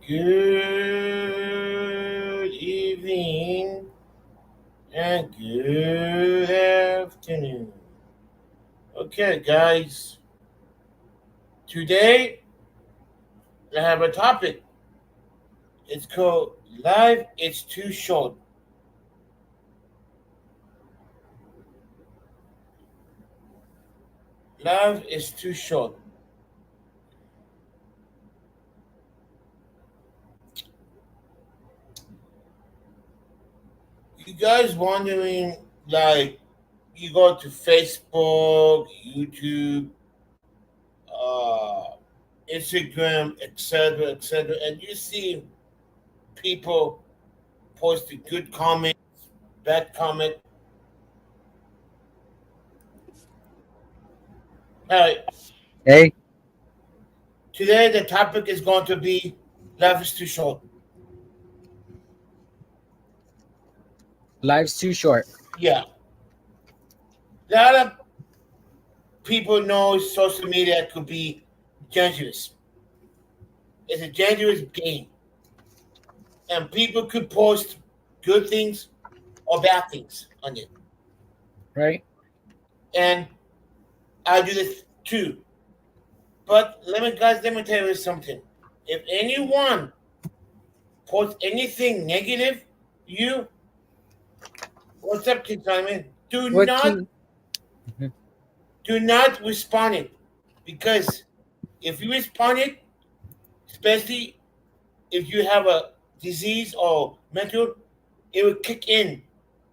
Good evening and good afternoon. Okay, guys, today I have a topic. It's called Life is Too Short. Life is too short. You guys wondering, like, you go to Facebook, YouTube, uh, Instagram, etc., and you see people posting good comments, bad comment. All right, Hey, today the topic is going to be life is too short. life's too short. Yeah, a lot of people know social media could be dangerous. It's a dangerous game, and people could post good things or bad things on it. Right? And I do this too. But let me tell you something. If anyone posts anything negative, you what's up, Kid Simon? What you? Mhm. Do not respond it because if you respond it, especially if you have a disease or mental, it will kick in.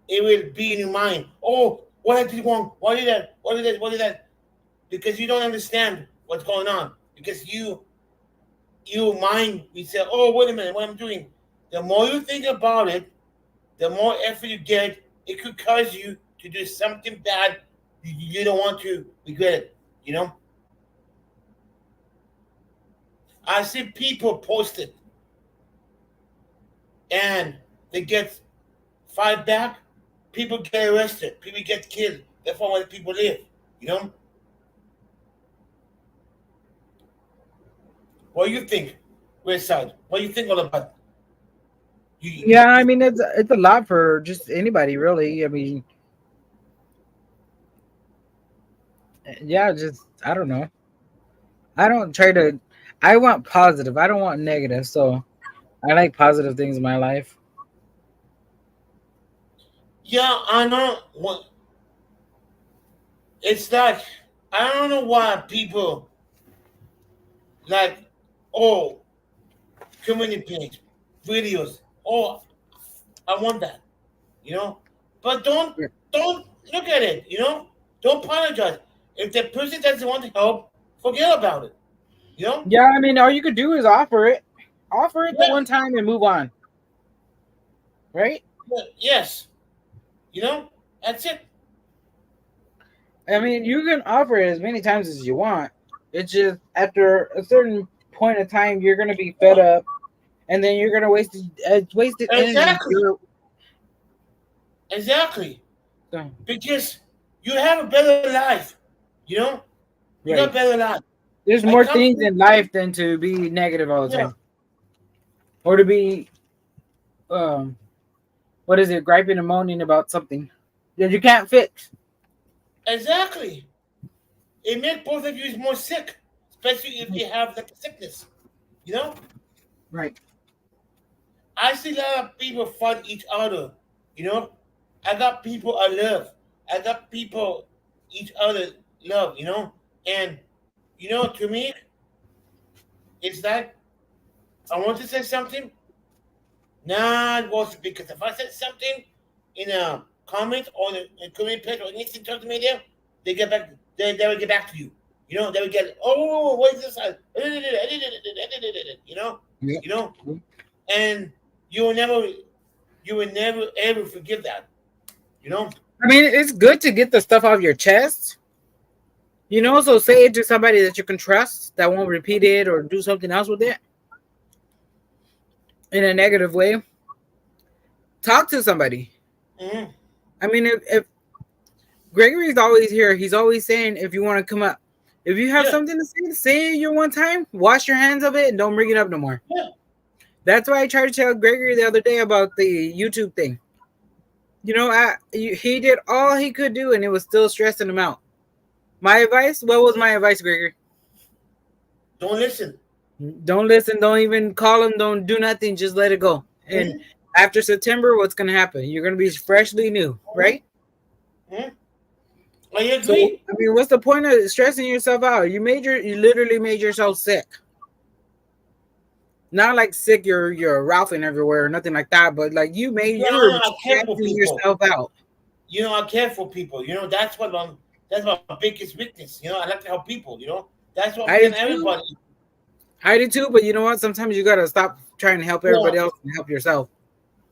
It will be in your mind. Oh, what I did wrong? Why did that? What did that? What did that? Because you don't understand what's going on. Because you mind, you say, oh, wait a minute, what I'm doing. The more you think about it, the more effort you get, it could cause you to do something bad you don't want to regret it. You know, I see people post it and they get fired back. People get arrested. People get killed. That's why people live. You know, what do you think, West Side? What do you think all about? Yeah, I mean it's a lot for just anybody, really. I mean, yeah, just I don't know. I don't try to. I want positive. I don't want negative. So I like positive things in my life. Yeah, I know. What it's like, I don't know why people like, oh, community page, videos. Oh, I want that. You know, but Yeah, don't look at it. You know, don't apologize. If the person doesn't want to help, forget about it. You know. yeah. I mean, all you could do is offer it the Yeah. one time and move on. Right? Yes. You know. That's it. I mean, you can offer it as many times as you want. It's just after a certain point of time, you're gonna be fed up, and then you're gonna wasted energy. Exactly. Exactly. So, Because you have a better life. You know. You got a right. better life. There's I more come things to in life than to be negative all the yeah. time, or to be um, what is it, griping and moaning about something that you can't fix. Exactly. It makes both of you more sick, especially if you have like a sickness. You know. Right. I see a lot of people fight each other. You know, I got people I love. I got people each other love. You know, and you know, to me, it's like I want to say something. Not was because if I said something in a comment or in a comment page or anything social media, they get back. They will get back to you. You know, they will get. Oh, what is this? You know, Yeah. you know, and you will never, you will never ever forgive that. You know. I mean, it's good to get the stuff off your chest. So say it to somebody that you can trust that won't repeat it or do something else with it in a negative way. Talk to somebody. Mm-hmm. I mean, if Gregory's always here, he's always saying, if you want to come up, if you have Yeah, something to say it your one time, wash your hands of it and don't bring it up no more. yeah. That's why I tried to tell Gregory the other day about the YouTube thing. He did all he could do, and it was still stressing him out. My advice? What was my advice, Gregory? Don't listen. Don't listen. Don't even call him. Don't do nothing. Just let it go. And Hmm. after September, what's gonna happen? You're gonna be freshly new, right? Hmm. I So agree. I mean, what's the point of stressing yourself out? You literally made yourself sick. Not like sick, you're ralphing everywhere or nothing like that, but like Yeah, you were I care for stressing people. yourself out. I care for people. That's my biggest weakness. I like to help people. That's what I me do and too. everybody. I do too, but you know what? Sometimes you gotta stop trying to help Yeah, everybody else and help yourself.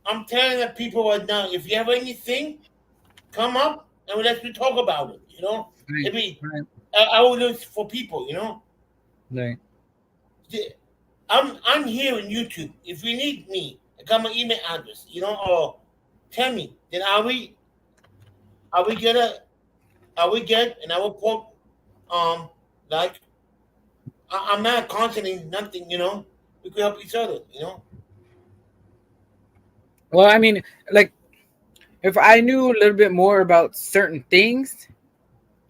I'm telling the people right now, if you have anything, come up and let's talk about it. Right, Maybe right, I will do it for people. right. The- I'm here on YouTube. If you need me, I got my email address. Or tell me. Then I will get a I will get and I will quote like I'm not constantly nothing. We could help each other. Well, I mean, like if I knew a little bit more about certain things,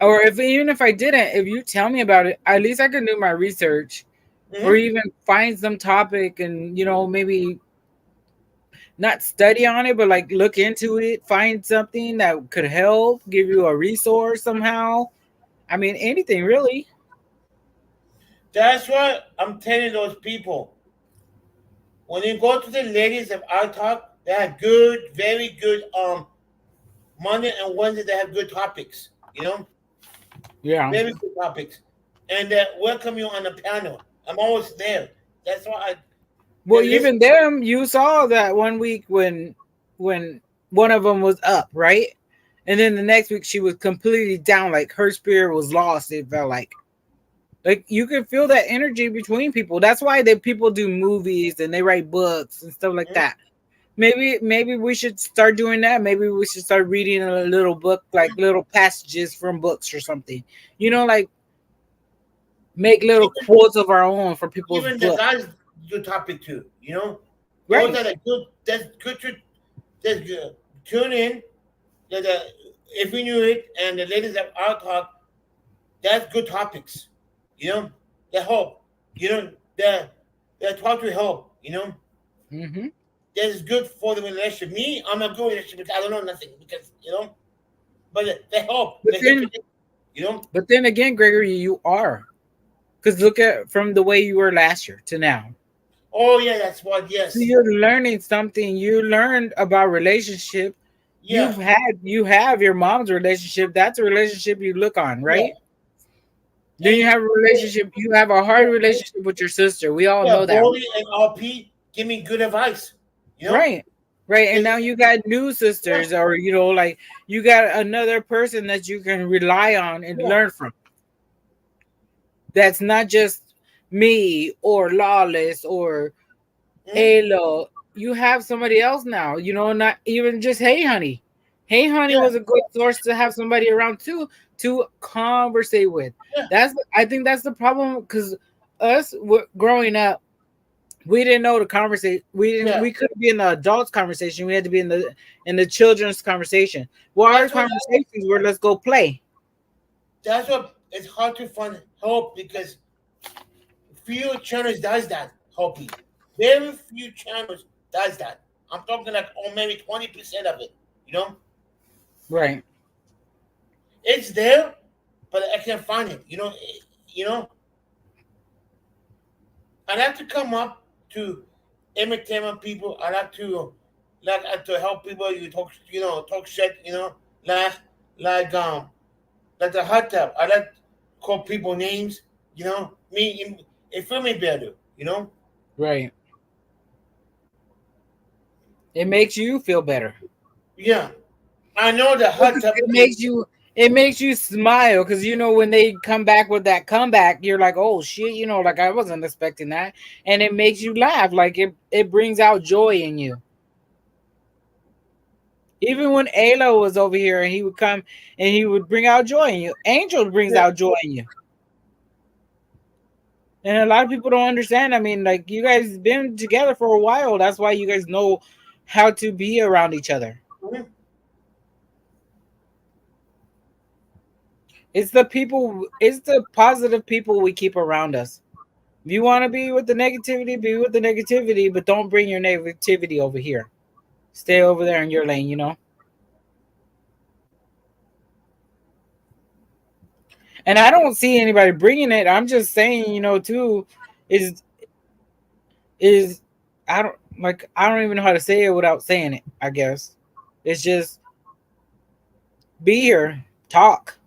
or if even if I didn't, if you tell me about it, at least I can do my research or Hmm. even find some topic and maybe not study on it, but like look into it, find something that could help, give you a resource somehow. I mean, anything really. That's what I'm telling those people. When you go to the ladies of our talk, they have good, very good Monday and Wednesday they have good topics. Yeah. Very good topics. And they welcome you on the panel. I'm always there. That's why Well, they listen. even them, you saw that one week when one of them was up, right? And then the next week she was completely down, like her spirit was lost. It felt like you can feel that energy between people. That's why people do movies and they write books and stuff like Mhm. that. Maybe we should start doing that. Maybe we should start reading a little book, like little passages from books or something. Like make little Even, quotes of our own for people's even the book. guys do topic too. Those Right. are the good. That's good to that's good. Tune in. If we knew it and the ladies of our talk, that's good topics. You know, they help. They talk to help. Mm-hmm. That is good for the relationship. Me, I'm not good with relationship because I don't know nothing because but they help. But They help then, you. You know. but then again, Gregory, you are because look at from the way you were last year to now. Oh yeah, that's what. So Yes. you're learning something. You learned about relationship. Yeah. You have your mom's relationship. That's a relationship you look on, Yeah. right? Then you And have a relationship. You have a hard relationship with your sister. We all yeah, know that, Boldy and RP give me good advice. You know. right? Right. And They- now you got new Yeah. sisters, or like you got another person that you can rely on and Yeah. learn from. That's not just me or Lawless or Mhm. Alo. You have somebody else now. Not even just Hey Honey. Hey Honey Yeah. was a good source to have somebody around too to conversate with. Yeah. I think that's the problem because growing up, we didn't know to conversate. Yeah. We couldn't be in the adults conversation. We had to be in the children's conversation. Well, our That's what. conversations were let's go play. That's what. It's hard to find help because few channels does that. Helping. Very few channels does that. I'm talking like maybe 20% of it. You know. Right. It's there, but I can't find it. You know. I like to come up to entertainment people. I like to to help people. You talk shit. Like like um like the hot tub. I like to call people names. It feel me better. Right. It makes you feel better. Yeah, I know the hot Because tub. it makes you smile because when they come back with that comeback, you're like, oh shit, like I wasn't expecting that, and it makes you laugh. Like it brings out joy in you. Even when Ayla was over here and he would come and he would bring out joy in you. Angel brings Yeah, out joy in you. And a lot of people don't understand. I mean, like you guys been together for a while. That's why you guys know how to be around each other. Mhm. It's the people, it's the positive people we keep around us. If you want to be with the negativity, be with the negativity, but don't bring your negativity over here. Stay over there in your lane, you know? And I don't see anybody bringing it. I'm just saying, you know, too, is is I don't even know how to say it without saying it, I guess. It's just be here, talk.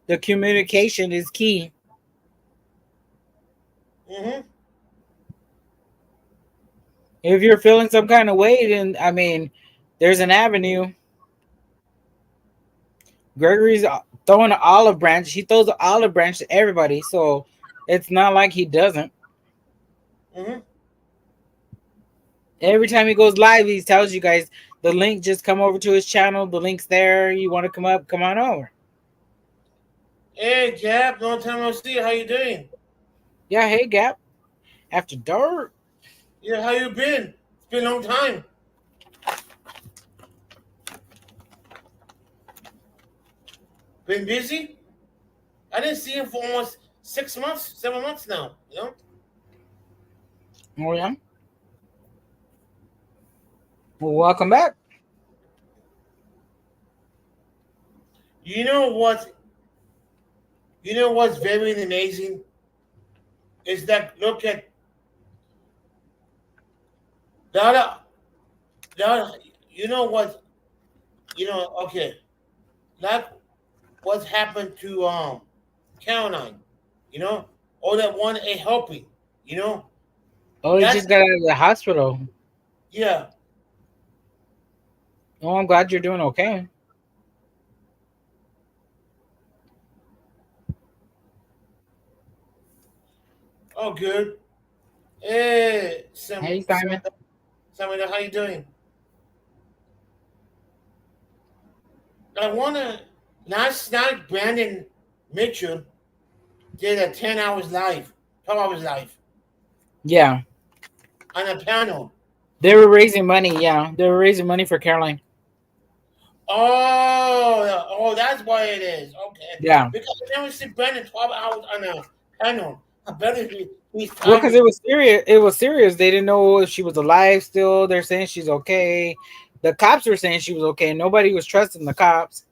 The communication is key. Mhm. If you're feeling some kind of way, then I mean, there's an avenue. Gregory's throwing an olive branch. He throws an olive branch to everybody, so it's not like he doesn't. Mhm. Every time he goes live, he tells you guys the link. Just come over to his channel. The link's there. You want to come up? Come on over. Hey, Jab, long time no see. How you doing? Yeah, hey Gap. After dark. Yeah, how you been? It's been a long time. Been busy? I didn't see him for almost 6 months, 7 months now. You know? Oh yeah. Well, welcome back. You know what? You know what's very amazing is that look at the other, the other, you know what? You know, okay, like what's happened to Caroline, you know, or that one a helping, you know, Oh, he that's just got out of the hospital. yeah. Oh, I'm glad you're doing okay. Oh, good. Hey, Hey Simon. Samantha, how you doing? I wanna last night. Brandon Mitchell did a 10 hours live, 12 hours live Yeah, on a panel. they were raising money. Yeah, they were raising money for Caroline. Oh, that's why it is. Okay, Yeah. because I never see Brandon 12 hours on a panel. I bet he's Well, because tired. it was serious. It was serious. They didn't know if she was alive still. They're saying she's okay. The cops were saying she was okay. Nobody was trusting the cops.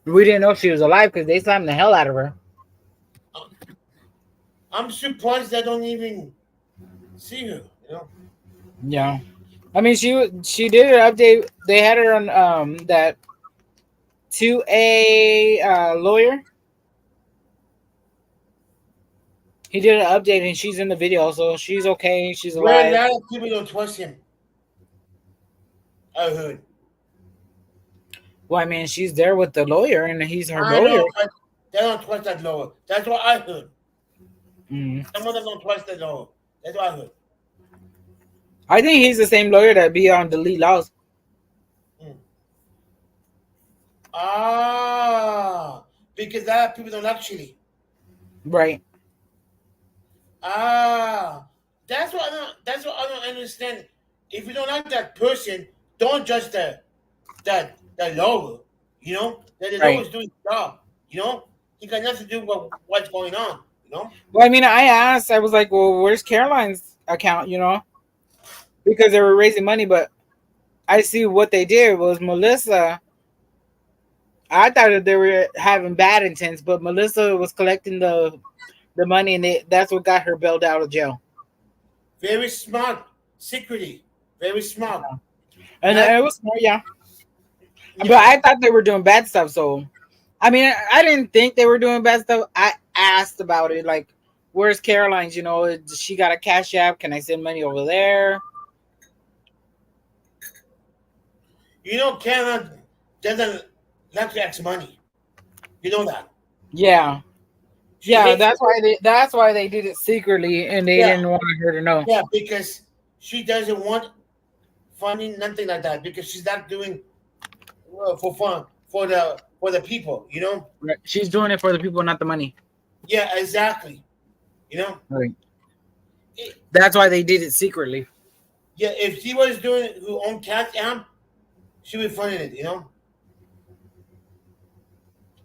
We didn't know she was alive because they slammed the hell out of her. I'm surprised I don't even see her. You know. Yeah. I mean, she did an update. They had her on that to a lawyer. He did an update and she's in the video, so she's okay. She's Where a alive. lot of people don't trust him. I heard. Well, I mean, she's there with the lawyer and he's her I lawyer. know, but they don't trust that lower. That's what I heard. Mm. Some of them don't trust that lower. That's what I heard. I think he's the same lawyer that be on Delete Laws. Mm. Ah, because that people don't actually. Right. Ah, that's what I don't understand. If you don't like that person, don't judge that lower. You know that the lower Right. is doing the job. You know he got nothing to do with what's going on. You know. Well, I mean, I asked, I was like, well, where's Caroline's account, you know? Because they were raising money, but I see what they did was Melissa. I thought that they were having bad intents, but Melissa was collecting the money, and that's what got her bailed out of jail. Very smart, secretly, very smart. And Not it was more, yeah. But yeah. I thought they were doing bad stuff. So, I mean, I didn't think they were doing bad stuff. I asked about it, like, where's Caroline's? You know, she got a cash app. Can I send money over there? You know, Canada doesn't like to ask money. You know that. Yeah. She Yeah, hates. that's why they did it secretly, and they Yeah, didn't want her to know. yeah, because she doesn't want funding, nothing like that. Because she's not doing for fun, for for the people, you know? Right. She's doing it for the people, not the money. Yeah, exactly. You know? Right. It, That's why they did it secretly. yeah, if she was doing her own tax amp, she would be funding it, you know?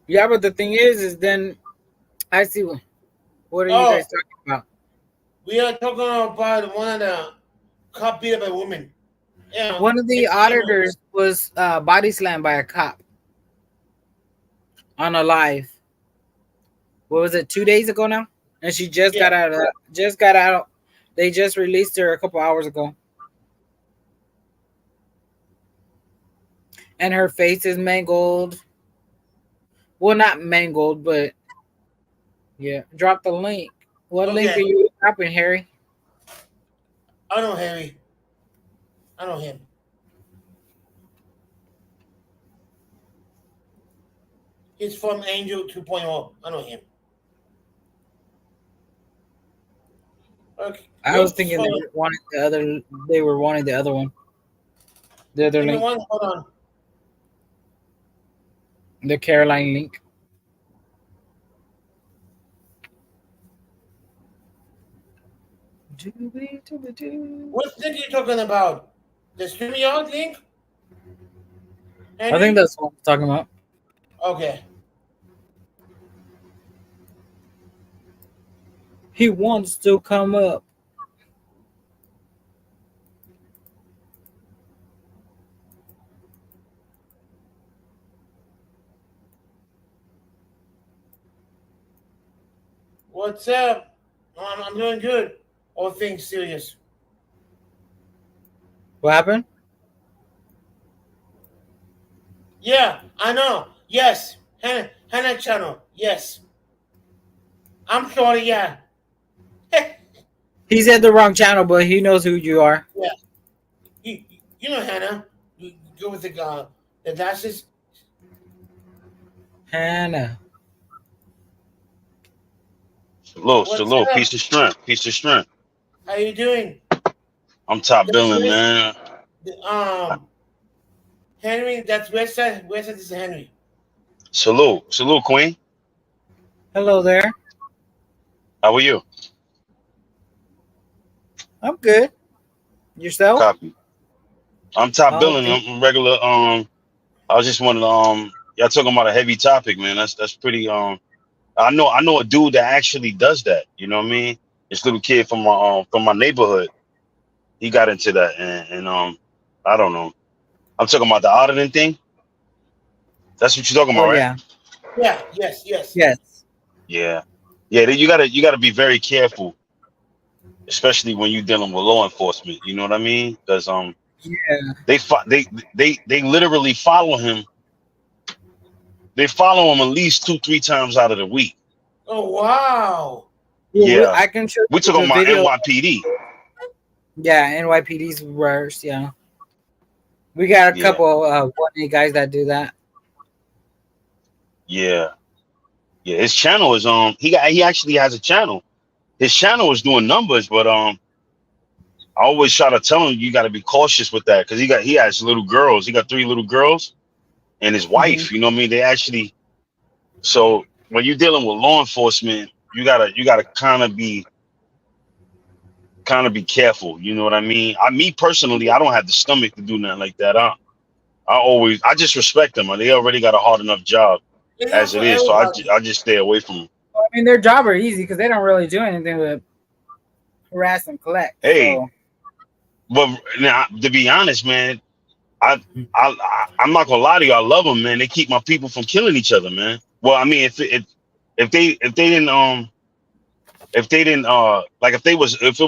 Yeah, but the thing is then I see what are you Oh, guys talking about? we are talking about one of the cop beat up a woman. Yeah, One of the it's auditors was body slammed by a cop on a live. What was it? 2 days ago now, and she just yeah. got out of that. Just got out. They just released her a couple hours ago, and her face is mangled. Well, not mangled, but yeah. Drop the link. What link are Okay, you dropping, Harry? I know Harry. I know him. He's from Angel 2.0. I know him. Okay, I was looks thinking for. they wanted the other. They were wanting the other one. The other Give me link, one. Hold on. the Caroline link. What link are you talking about? The StreamYard link? I Henry? think that's what I'm talking about. Okay. He wants to come up. What's up? I'm doing good. All things serious. What happened? Yeah, I know. Yes. Hannah channel. Yes. I'm sorry, yeah. He said the wrong channel, but he knows who you are. Yeah. You, you know Hannah. You go with the glasses. Hannah. Salute, What's salute. up? Piece of strength. Piece of strength. How you doing? I'm top That's billing, West, man. Henry, that's West Side. West Side is Henry. Salute. Salute, Queen. Hello there. How are you? I'm good. Yourself? Copy. I'm top billing. Okay. I'm regular. I was just wanted y'all talking about a heavy topic, man. That's pretty I know a dude that actually does that. You know what I mean? This little kid from my neighborhood. He got into that and I don't know. I'm talking about the auditing thing. That's what you're talking Oh about, right? yeah. Yeah, yes. Yes. Yeah. Yeah, you gotta be very careful, especially when you're dealing with law enforcement. You know what I mean? Because Yeah. they literally follow him. They follow him at least 2-3 times out of the week. Oh wow. Yeah, I can show we you took the on my video. NYPD. Yeah, NYPD's worse. Yeah. We got a Yeah, couple 1A guys that do that. yeah, yeah. His channel is he actually has a channel. His channel is doing numbers, but I always try to tell him you got to be cautious with that because he has little girls. He got 3 little girls and his Hmm. wife. You know what I mean? They actually so when you're dealing with law enforcement, you gotta kind of be careful. You know what I mean? Me personally, I don't have the stomach to do nothing like that. I just respect them. They already got a hard enough job It's not as it for is, so everybody. I just stay away from them. I mean, their job are easy because they don't really do anything but harass and collect. Hey, So but now, to be honest, man, I'm not gonna lie to you. I love them, man. They keep my people from killing each other, man. Well, I mean, if they didn't like if it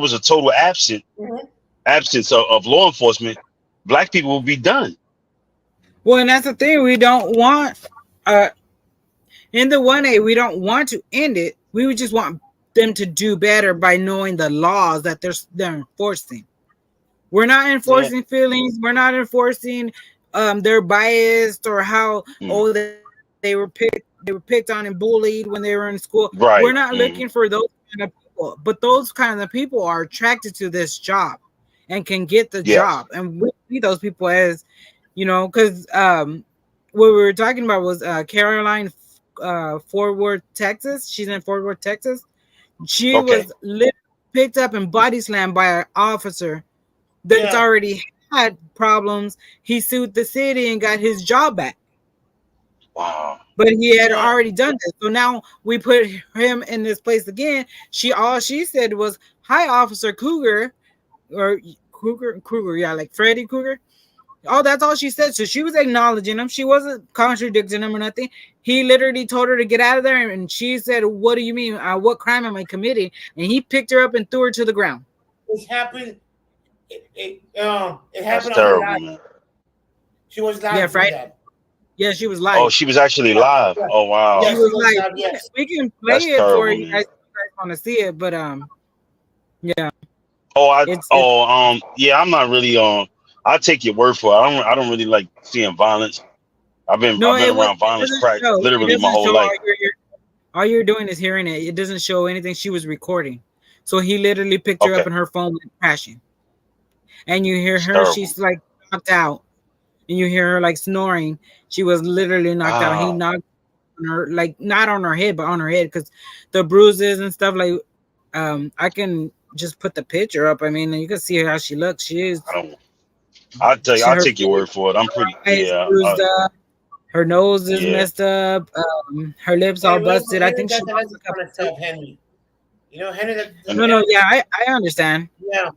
was a total Mhm. absence of law enforcement, black people would be done. well, and that's the thing. We don't want in the 1A, we don't want to end it. We would just want them to do better by knowing the laws that they're enforcing. We're not Yeah. enforcing feelings. We're not enforcing their biased or how Mm. they were picked on and bullied when they were in school. We're Right. not looking for those kind of people, but those kind of people are attracted to this job and can get the Yes. job. And we see those people as, because what we were talking about was Caroline Fort Worth, Texas. She's in Fort Worth, Texas. She Okay. was picked up and body slammed by an officer that's Yeah. already had problems. He sued the city and got his job back. Wow. But he had Yeah. already done this. So now we put him in this place again. All she said was, "Hi, Officer Cougar," or Kruger, yeah, like Freddy Krueger. Oh, that's all she said. So she was acknowledging him. She wasn't contradicting him or nothing. He literally told her to get out of there, and she said, "What do you mean? What crime am I committing?" And he picked her up and threw her to the ground. It happened. It That's happened on terrible, live. man. She was live. Yeah, for Friday. that. Yeah, she was live. Oh, she was actually live. Yeah. Oh, wow. Yeah. She was she was live. live, yes. We can play That's it for terrible, you man. guys if you guys want to see it, but yeah, Oh, it's yeah. I'm not really I'll take your word for it. I don't really like seeing violence. I've been no, it around violence doesn't show. It literally my doesn't whole show. life. All you're doing is hearing it. It doesn't show anything. She was recording, so he literally picked her up Okay. and her phone went crashing, and you hear It's her. terrible. She's like knocked out, and you hear her like snoring. She was literally knocked out. He Wow. knocked on her, like not on her head, but on her head, because the bruises and stuff. Like, I can just put the picture up. I mean, you can see how she looks. She is. I'll tell you. I'll Her take your word for it. I'm pretty. eyes Yeah. bruised up. Her nose is Yeah. messed up. Her lips all Hey, remember, busted. I Henry think she doesn't lost a kind couple of stuff, Henry. You know, Henry. No, yeah, I understand. Yeah.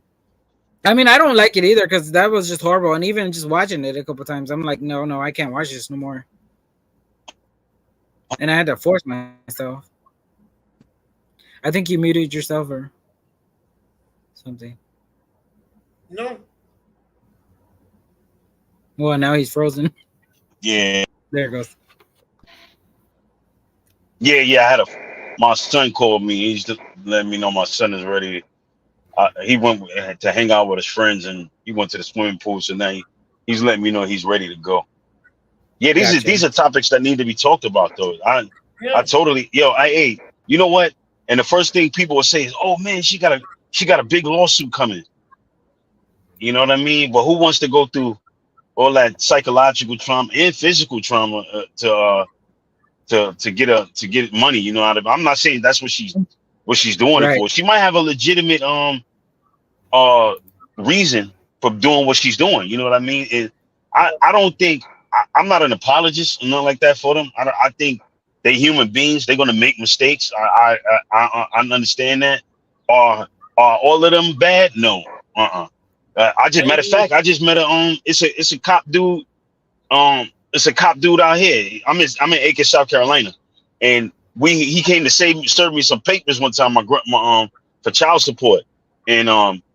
I mean, I don't like it either because that was just horrible. And even just watching it a couple times, I'm like, no, I can't watch this no more. And I had to force myself. I think you muted yourself or something. No. Well, now he's frozen. Yeah. There it goes. Yeah. My son called me. He's just letting me know my son is ready. He went to hang out with his friends, and he went to the swimming pool. So now he's letting me know he's ready to go. Yeah, these are topics that need to be talked about, though. I totally, hey, you know what? And the first thing people will say is, "Oh man, she got a big lawsuit coming." You know what I mean? But who wants to go through all that psychological trauma and physical trauma to get money? You know, I'm not saying that's what she's doing it for. She might have a legitimate reason for doing what she's doing. You know what I mean? I don't think I'm not an apologist or nothing like that for them. I think they're human beings. They're gonna make mistakes. I understand that. Are all of them bad? No. Matter of fact, I just met it's a cop dude. It's a cop dude out here. I'm in Aiken, South Carolina, and he came to serve me some papers one time. For child support, and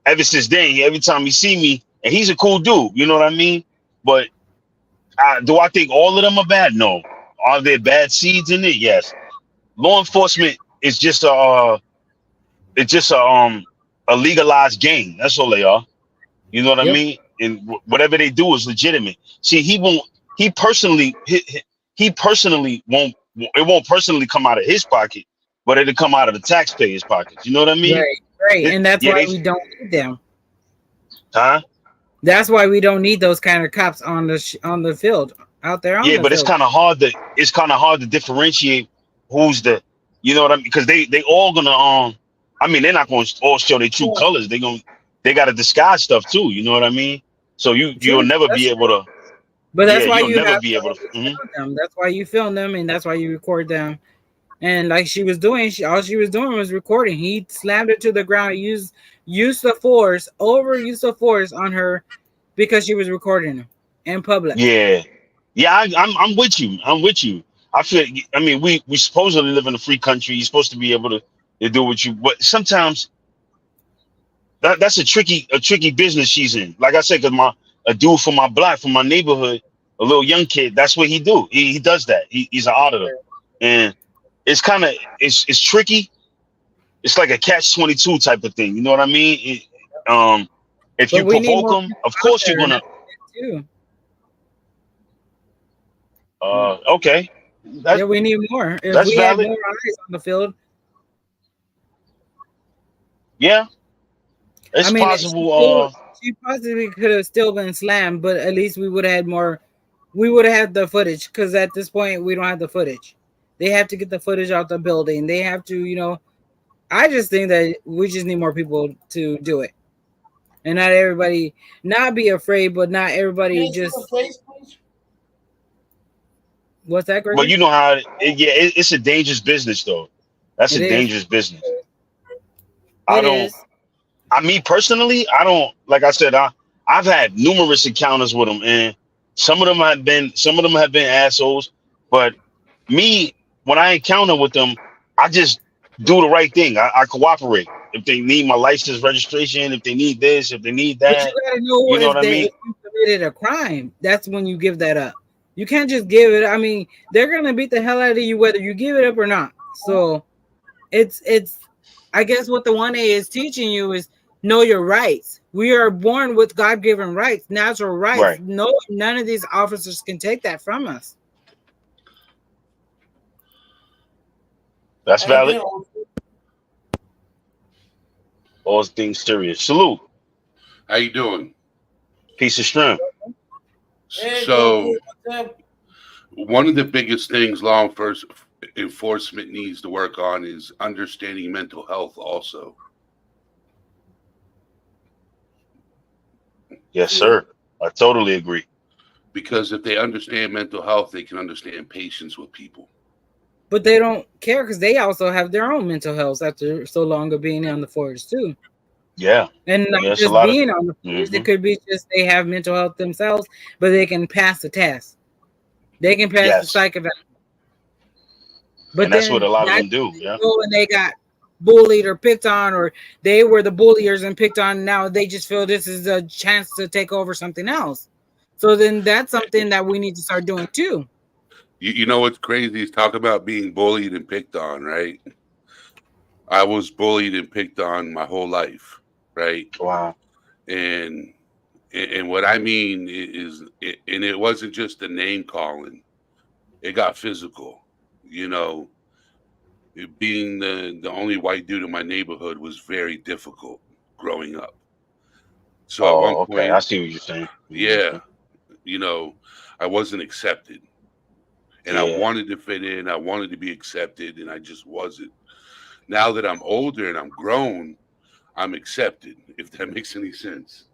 ever since then, every time he see me, and he's a cool dude. You know what I mean? But do I think all of them are bad? No. Are there bad seeds in it? Yes. Law enforcement is just a legalized gang. That's all they are. You know what I mean? And whatever they do is legitimate. See, he personally won't. It won't personally come out of his pocket, but it'll come out of the taxpayers' pockets. You know what I mean? Right. And that's why we don't need them. Huh? That's why we don't need those kind of cops on the field out there. Yeah, but it's kind of hard to differentiate who's the, you know what I mean? Because they all gonna I mean, they're not gonna all show their true colors. They gotta disguise stuff too. You know what I mean? So you'll never be able to. But that's why you'll never be able to. Them. That's why you film them, and that's why you record them. And like she was doing, all she was doing was recording. He slammed her to the ground, used the force on her because she was recording him in public. Yeah, I'm with you. I feel. I mean, we supposedly live in a free country. You're supposed to be able to do what you. But sometimes that's a tricky business she's in. Like I said, because a dude from my block, from my neighborhood, a little young kid, that's what he do. He does that. He's an auditor, and it's kind of it's tricky. It's like a catch-22 type of thing. You know what I mean? If you provoke them, of course you're gonna. Okay. We need more. If that's we valid. had more eyes on the field. Yeah. It's possible. She possibly could have still been slammed, but at least we would have had more we would have had the footage, because at this point we don't have the footage. They have to get the footage out the building. They have to, I just think that we just need more people to do it, and not everybody not be afraid, but not everybody Can you just. see the face, please? What's that, But Gregory? you know how it's a dangerous business though. That's It a is. dangerous business. I It don't. is. Me personally, I don't. Like I said, I've had numerous encounters with them, and some of them have been assholes. But me, when I encounter with them, I just do the right thing. I cooperate. If they need my license registration, if they need this, if they need But you that, gotta know you know if what I mean? if you committed a crime. That's when you give that up. You can't just give it. I mean, they're gonna beat the hell out of you whether you give it up or not. So it's I guess what the 1A is teaching you is know your rights. We are born with God-given rights, natural rights. Right. No, none of these officers can take that from us. That's And valid. again, All things serious. Salute. How you doing? Piece of shrimp. hey, So Goku, what's up? one of the biggest things law enforcement needs to work on is understanding mental health also. Yes, sir. I totally agree. Because if they understand mental health, they can understand patience with people. But they don't care because they also have their own mental health after so long of being on the force too. Yeah. And not Yeah, it's a just lot of being on the force, Mhm. it could be just they have mental health themselves, but they can pass the test. They can pass the Yes. psych eval. But And that's what then a lot of that them do. Yeah. go and they got bullied or picked on, or they were the bulliers and picked on. Now they just feel this is a chance to take over something else. So then that's something that we need to start doing too. You know what's crazy is talk about being bullied and picked on, right? I was bullied and picked on my whole life, right? Wow. And what I mean is, and it wasn't just the name calling; it got physical. You know, being the only white dude in my neighborhood was very difficult growing up. So at one Oh, okay. I point, see what you're saying. yeah, Mhm. I wasn't accepted, and I Yeah. wanted to fit in. I wanted to be accepted, and I just wasn't. Now that I'm older and I'm grown, I'm accepted. If that makes any sense.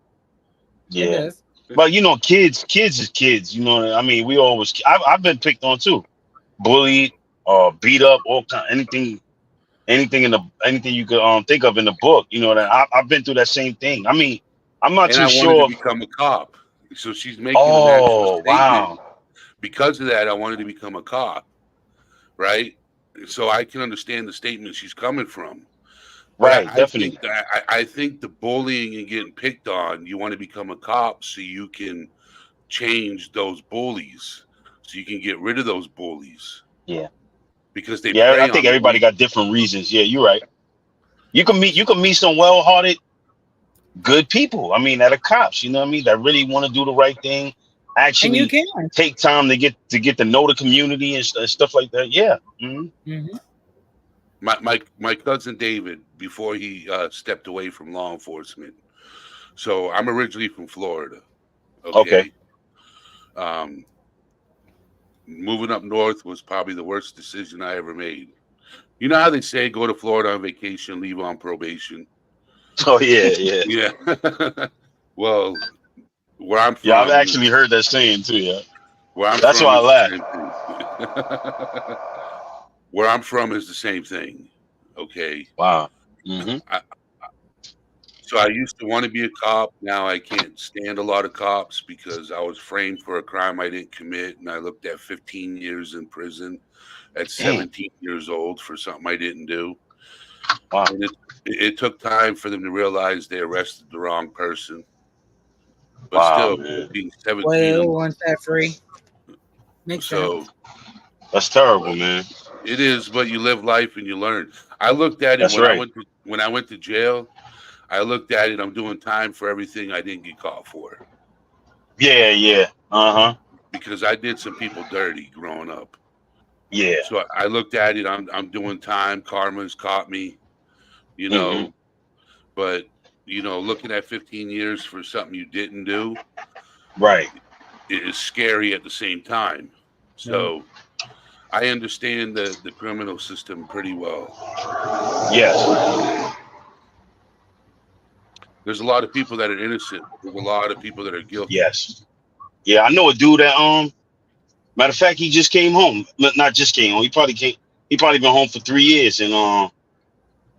It Yeah. does. But kids is kids. You know, I mean, we always. I've been picked on too, bullied, beat up, all kind, anything you could think of in the book. You know that I've been through that same thing. I mean, I'm not And too I wanted to sure. become a cop. So she's making an actual Oh, statement. wow. Because of that, I wanted to become a cop, right? So I can understand the statement she's coming from. But Right. Definitely. I think the bullying and getting picked on, you want to become a cop so you can change those bullies, so you can get rid of those bullies Yeah. because they Yeah. I prey think on the everybody weak. got different reasons. Yeah, you're right. You can meet some well-hearted, good people. I mean, that are cops. You know what I mean? That really want to do the right thing. And you Actually, can. take time to get to know the community and stuff like that. Yeah. Mhm. Mm-hmm. My cousin David, before he stepped away from law enforcement. So I'm originally from Florida. Okay. Okay. Um, moving up north was probably the worst decision I ever made. You know how they say go to Florida on vacation, leave on probation? Oh yeah, yeah, Yeah. Well, where I'm yeah. I've from, actually heard that saying too. Yeah. where I'm That's from why I is the laugh. same thing. Where I'm from is the same thing. Okay. Wow. Hmm. I, so I used to want to be a cop. Now I can't stand a lot of cops because I was framed for a crime I didn't commit, and I looked at 15 years in prison at Damn. 17 years old for something I didn't do. Wow. And it took time for them to realize they arrested the wrong person. But Wow, still, man. being 17, Well, once that free makes so sense. That's terrible, man. it is. But you live life and you learn. I looked at it That's right. when I went to jail. I looked at it. I'm doing time for everything I didn't get caught for Yeah, yeah. Uh-huh. because I did some people dirty growing up. Yeah. So I looked at it. I'm doing time. Karma's caught me, you Hmm. know. But looking at 15 years for something you didn't do, Right. is scary at the same time. So I understand the criminal system pretty well. Yes. There's a lot of people that are innocent. There's a lot of people that are guilty. Yes. Yeah, I know a dude that matter of fact, he just came home. Not just came home. He probably been home for 3 years, and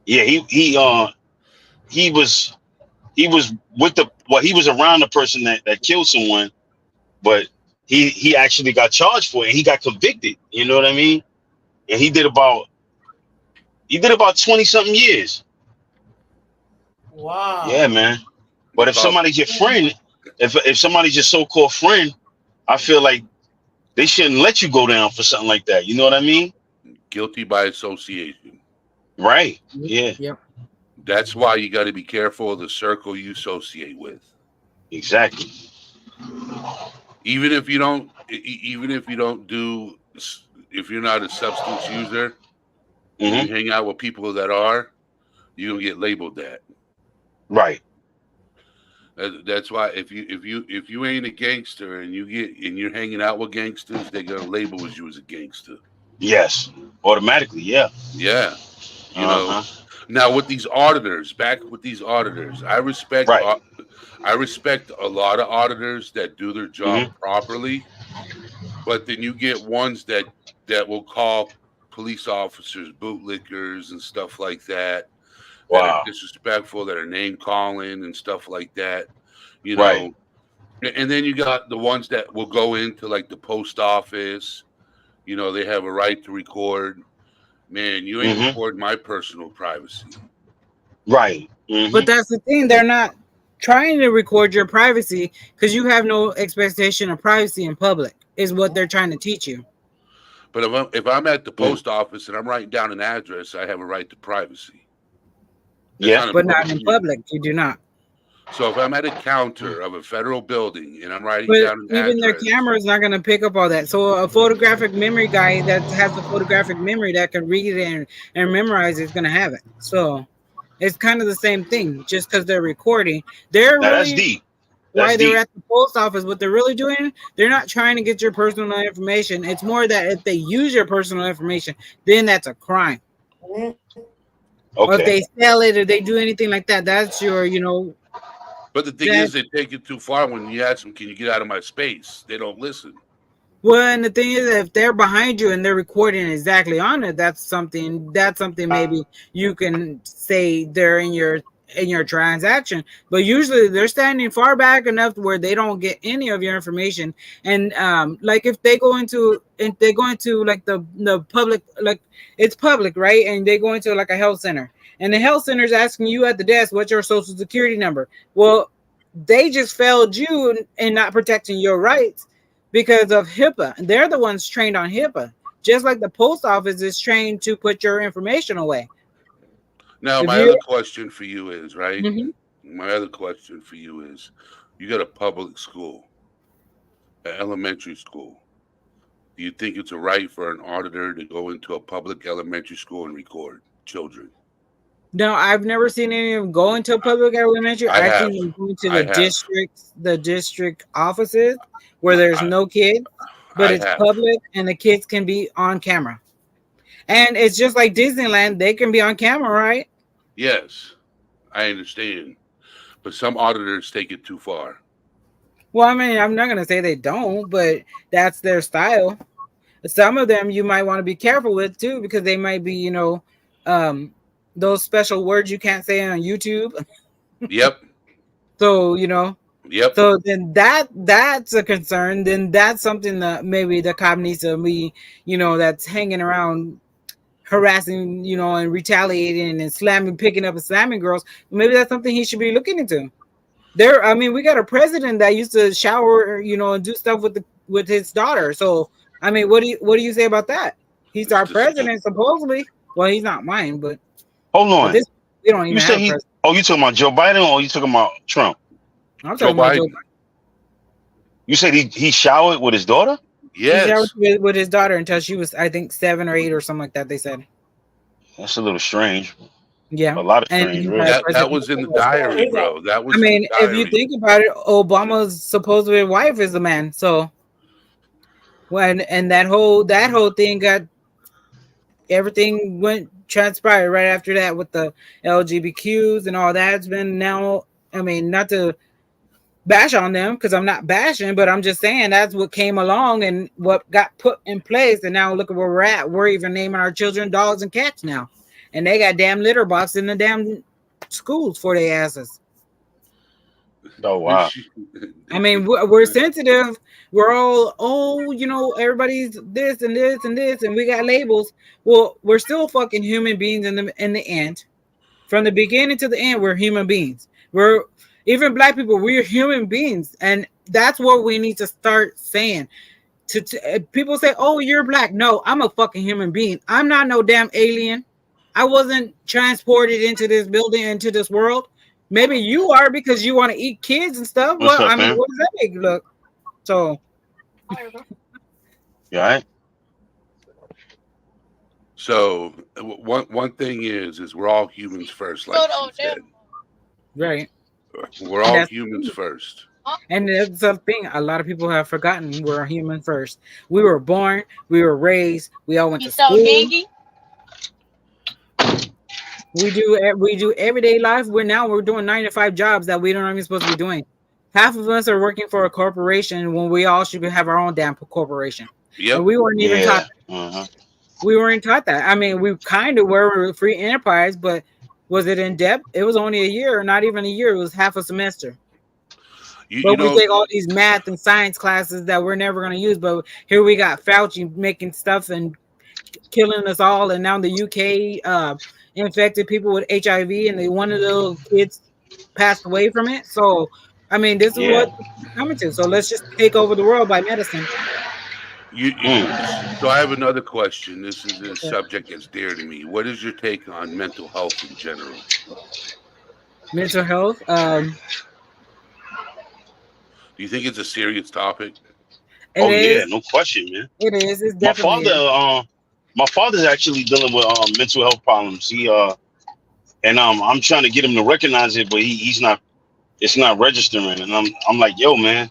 yeah, he was with he was around the person that killed someone, but he actually got charged for it. And he got convicted. You know what I mean? And he did about 20 something years. Wow. Yeah, man. But if somebody's your friend, if somebody's your so-called friend, I feel like they shouldn't let you go down for something like that. You know what I mean? Guilty by association. Right. Yeah. Yep. That's why you got to be careful of the circle you associate with. Exactly. Even if you don't do, if you're not a substance user, Mhm. you hang out with people that are, you're gonna get labeled that. Right. That's why if you ain't a gangster and you're hanging out with gangsters, they're gonna label you as a gangster. Yes. Automatically. Yeah. Yeah. You know. Now with these auditors, I respect. Right. I respect a lot of auditors that do their job properly, but then you get ones that will call police officers bootlickers and stuff like that. That are disrespectful, that are name calling and stuff like that, you know. Right. And then you got the ones that will go into like the post office, you know, they have a right to record. Man, you ain't recording my personal privacy. Right. But that's the thing, they're not trying to record your privacy because you have no expectation of privacy in public, is what they're trying to teach you. But if I'm at the post office and I'm writing down an address, I have a right to privacy. Yeah, but not in public. You do not. So if I'm at a counter of a federal building and I'm writing But down an even address, their camera is not going to pick up all that. So a photographic memory guy that has a photographic memory that can read it and memorize it is going to have it. So it's kind of the same thing. Just because they're recording, that's deep. Why they're at the post office, what they're really doing, they're not trying to get your personal information. It's more that if they use your personal information, then that's a crime. Okay. Or if they sell it or they do anything like that, that's your, you know. But the thing is, they take it too far when you ask them, can you get out of my space? They don't listen. Well, and the thing is, if they're behind you and they're recording exactly on it, that's something maybe you can say they're in your transaction. But usually they're standing far back enough where they don't get any of your information. And like if they go into like the public, like it's public, right? And they go into like a health center, and the health center is asking you at the desk, what's your social security number? Well, they just failed you in not protecting your rights because of HIPAA. They're the ones trained on HIPAA, just like the post office is trained to put your information away. Now, my other question for you is, right? My other question for you is, you got a public school, an elementary school. Do you think it's a right for an auditor to go into a public elementary school and record children? No, I've never seen any of them go into a public elementary. I think they go into the district offices where there's no kids, but it's public and the kids can be on camera. And it's just like Disneyland, they can be on camera, right? Yes, I understand. But some auditors take it too far. Well, I mean, I'm not going to say they don't, but that's their style. Some of them you might want to be careful with too, because they might be, you know, those special words you can't say on YouTube. Yep. So, you know. Yep. So then that's a concern. Then that's something that maybe the cop needs to be, you know, that's hanging around harassing, you know, and retaliating and picking up and slamming girls. Maybe that's something he should be looking into. I mean, we got a president that used to shower, you know, and do stuff with his daughter. So, I mean, what do you say about that? He's our president, supposedly. Well, he's not mine, but hold on. We don't even you have you talking about Joe Biden or you talking about Trump? I'm talking about Joe Biden. You said he showered with his daughter? Yes. He showered with his daughter until she was, I think, 7 or 8 or something like that, they said. That's a little strange. Yeah, A lot of and strange, he's really. That was in the diary, bro. That was I in mean, the if you diary. think about it, Obama's supposed wife is a man. So when and that whole thing got everything went transpired right after that with the LGBTQs and all that's been now. I mean, not to bash on them because I'm not bashing, but I'm just saying that's what came along and what got put in place. And now look at where we're at. We're even naming our children dogs and cats now, and they got damn litter box in the damn schools for their asses. Oh wow. I mean, we're sensitive. We're all, oh, everybody's this and this and this, and we got labels. Well, we're still fucking human beings in the end. From the beginning to the end, we're human beings. We're even black people. We're human beings, and that's what we need to start saying. People say, "Oh, you're black." No, I'm a fucking human being. I'm not no damn alien. I wasn't transported into this building, into this world. Maybe you are because you want to eat kids and stuff. What's Well, up, I mean, man? what does that make you look? So, You all right? So one thing is we're all humans first, like she said. right. We're And all that's humans first. and that's the thing. A lot of people have forgotten we're human first. We were born, we were raised, we all went to school. We do everyday life. We're doing 9 to 5 jobs that we don't even supposed to be doing. Half of us are working for a corporation when we all should have our own damn corporation. Yep. And we weren't even taught. Uh-huh. We weren't taught that. I mean, we kind of were free enterprise, but was it in depth? It was only a year, not even a year. It was half a semester. But we take all these math and science classes that we're never going to use. But here we got Fauci making stuff and killing us all. And now the UK infected people with HIV, and one of the little kids passed away from it. So, I mean, this is what we're coming to. So let's just take over the world by medicine. So I have another question. This is a subject that's dear to me. What is your take on mental health in general? Mental health. Do you think it's a serious topic? Yeah, no question, man. It is. It's definitely. My father's actually dealing with mental health problems. I'm trying to get him to recognize it, but he's not. It's not registering, and I'm like, yo, man,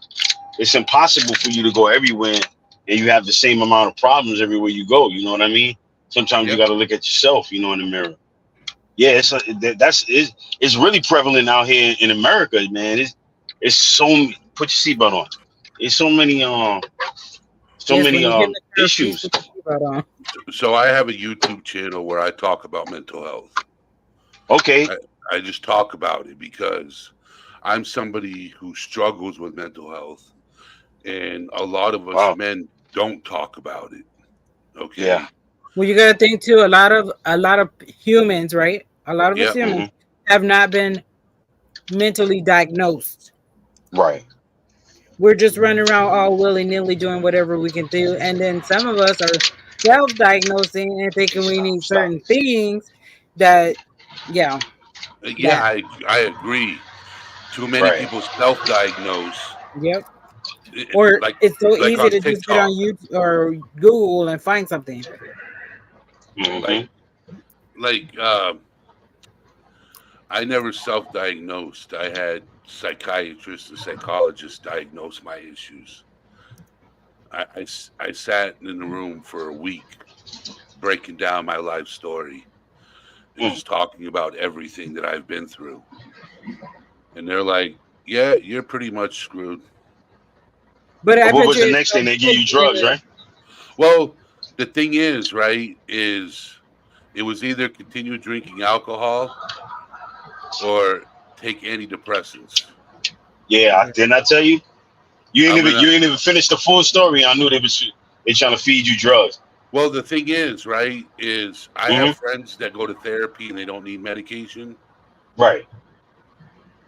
it's impossible for you to go everywhere and you have the same amount of problems everywhere you go. You know what I mean? Sometimes you got to look at yourself, in the mirror. Yeah, it's really prevalent out here in America, man. It's so. Put your seatbelt on. It's so many issues. So I have a YouTube channel where I talk about mental health. Okay. I just talk about it because I'm somebody who struggles with mental health, and a lot of us men don't talk about it. Okay. Yeah. Well, you got to think too. A lot of humans, right? A lot of us humans have not been mentally diagnosed. Right. We're just running around all willy-nilly doing whatever we can do, and then some of us are self-diagnosing and thinking we need certain things. I agree. Too many people self-diagnose. Yep. Or it's so easy to just get on YouTube or Google and find something. I never self-diagnosed. I had psychiatrists and psychologists diagnose my issues. I sat in the room for a week breaking down my life story and just talking about everything that I've been through. And they're like, yeah, you're pretty much screwed. But what was the next thing? They give you drugs, right? Well, the thing is, it was either continue drinking alcohol or take antidepressants. Yeah, didn't I tell you? You ain't even finished the full story. I knew they trying to feed you drugs. Well, the thing is, I have friends that go to therapy and they don't need medication. Right.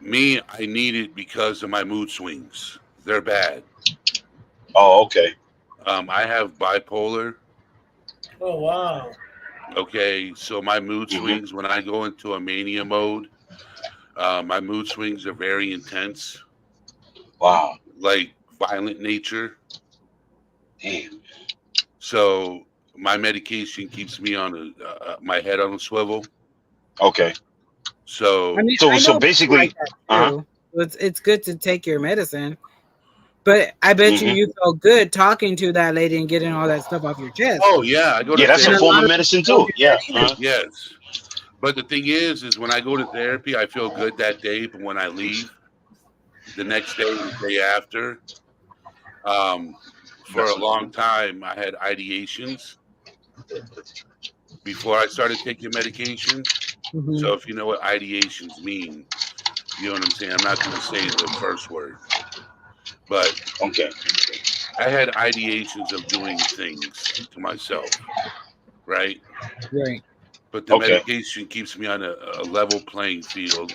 Me, I need it because of my mood swings. They're bad. Oh, okay. I have bipolar. Oh, wow. Okay, so my mood swings, when I go into a mania mode, my mood swings are very intense. Wow. Like violent nature. Damn. So my medication keeps me on my head on a swivel. Okay. So I mean, So I so know people basically, like that uh-huh. too. It's good to take your medicine, but I bet Mhm. you felt good talking to that lady and getting all that stuff off your chest. oh yeah, I go to Yeah, that's a And a form lot of of people medicine don't too. do that Yeah. either. yes. But the thing is when I go to therapy, I feel good that day, but when I leave the next day, the day after, um, for a That's long time, I had ideations before I started taking medication. Hmm. So if you know what ideations mean, you know what I'm saying. I'm not going to say the first word, but okay. I had ideations of doing things to myself, right? Right. But the Okay. medication keeps me on a level playing field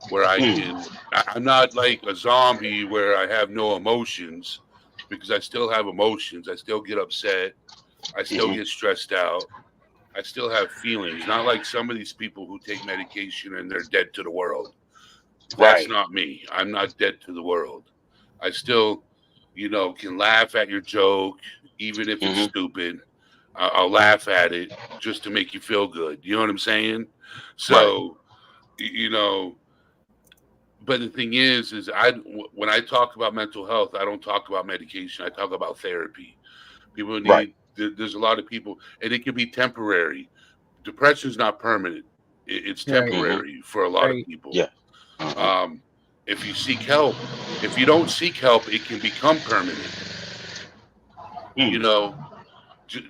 where I Mm. can. I'm not like a zombie where I have no emotions, because I still have emotions. I still get upset. I still Mhm. get stressed out. I still have feelings. Not like some of these people who take medication and they're dead to the world. That's Right. not me. I'm not dead to the world. I still, can laugh at your joke, even if it's Mhm. stupid. I'll laugh at it just to make you feel good. You know what I'm saying? Right. So, you know, but the thing is when I talk about mental health, I don't talk about medication. I talk about therapy. People Right. need. There's a lot of people, and it can be temporary. Depression is not permanent. It's Right. Mhm. temporary for a lot of Right. people. Yeah. Uh-huh. Um, if you seek help, if you don't seek help, it can become permanent. You Mm. know,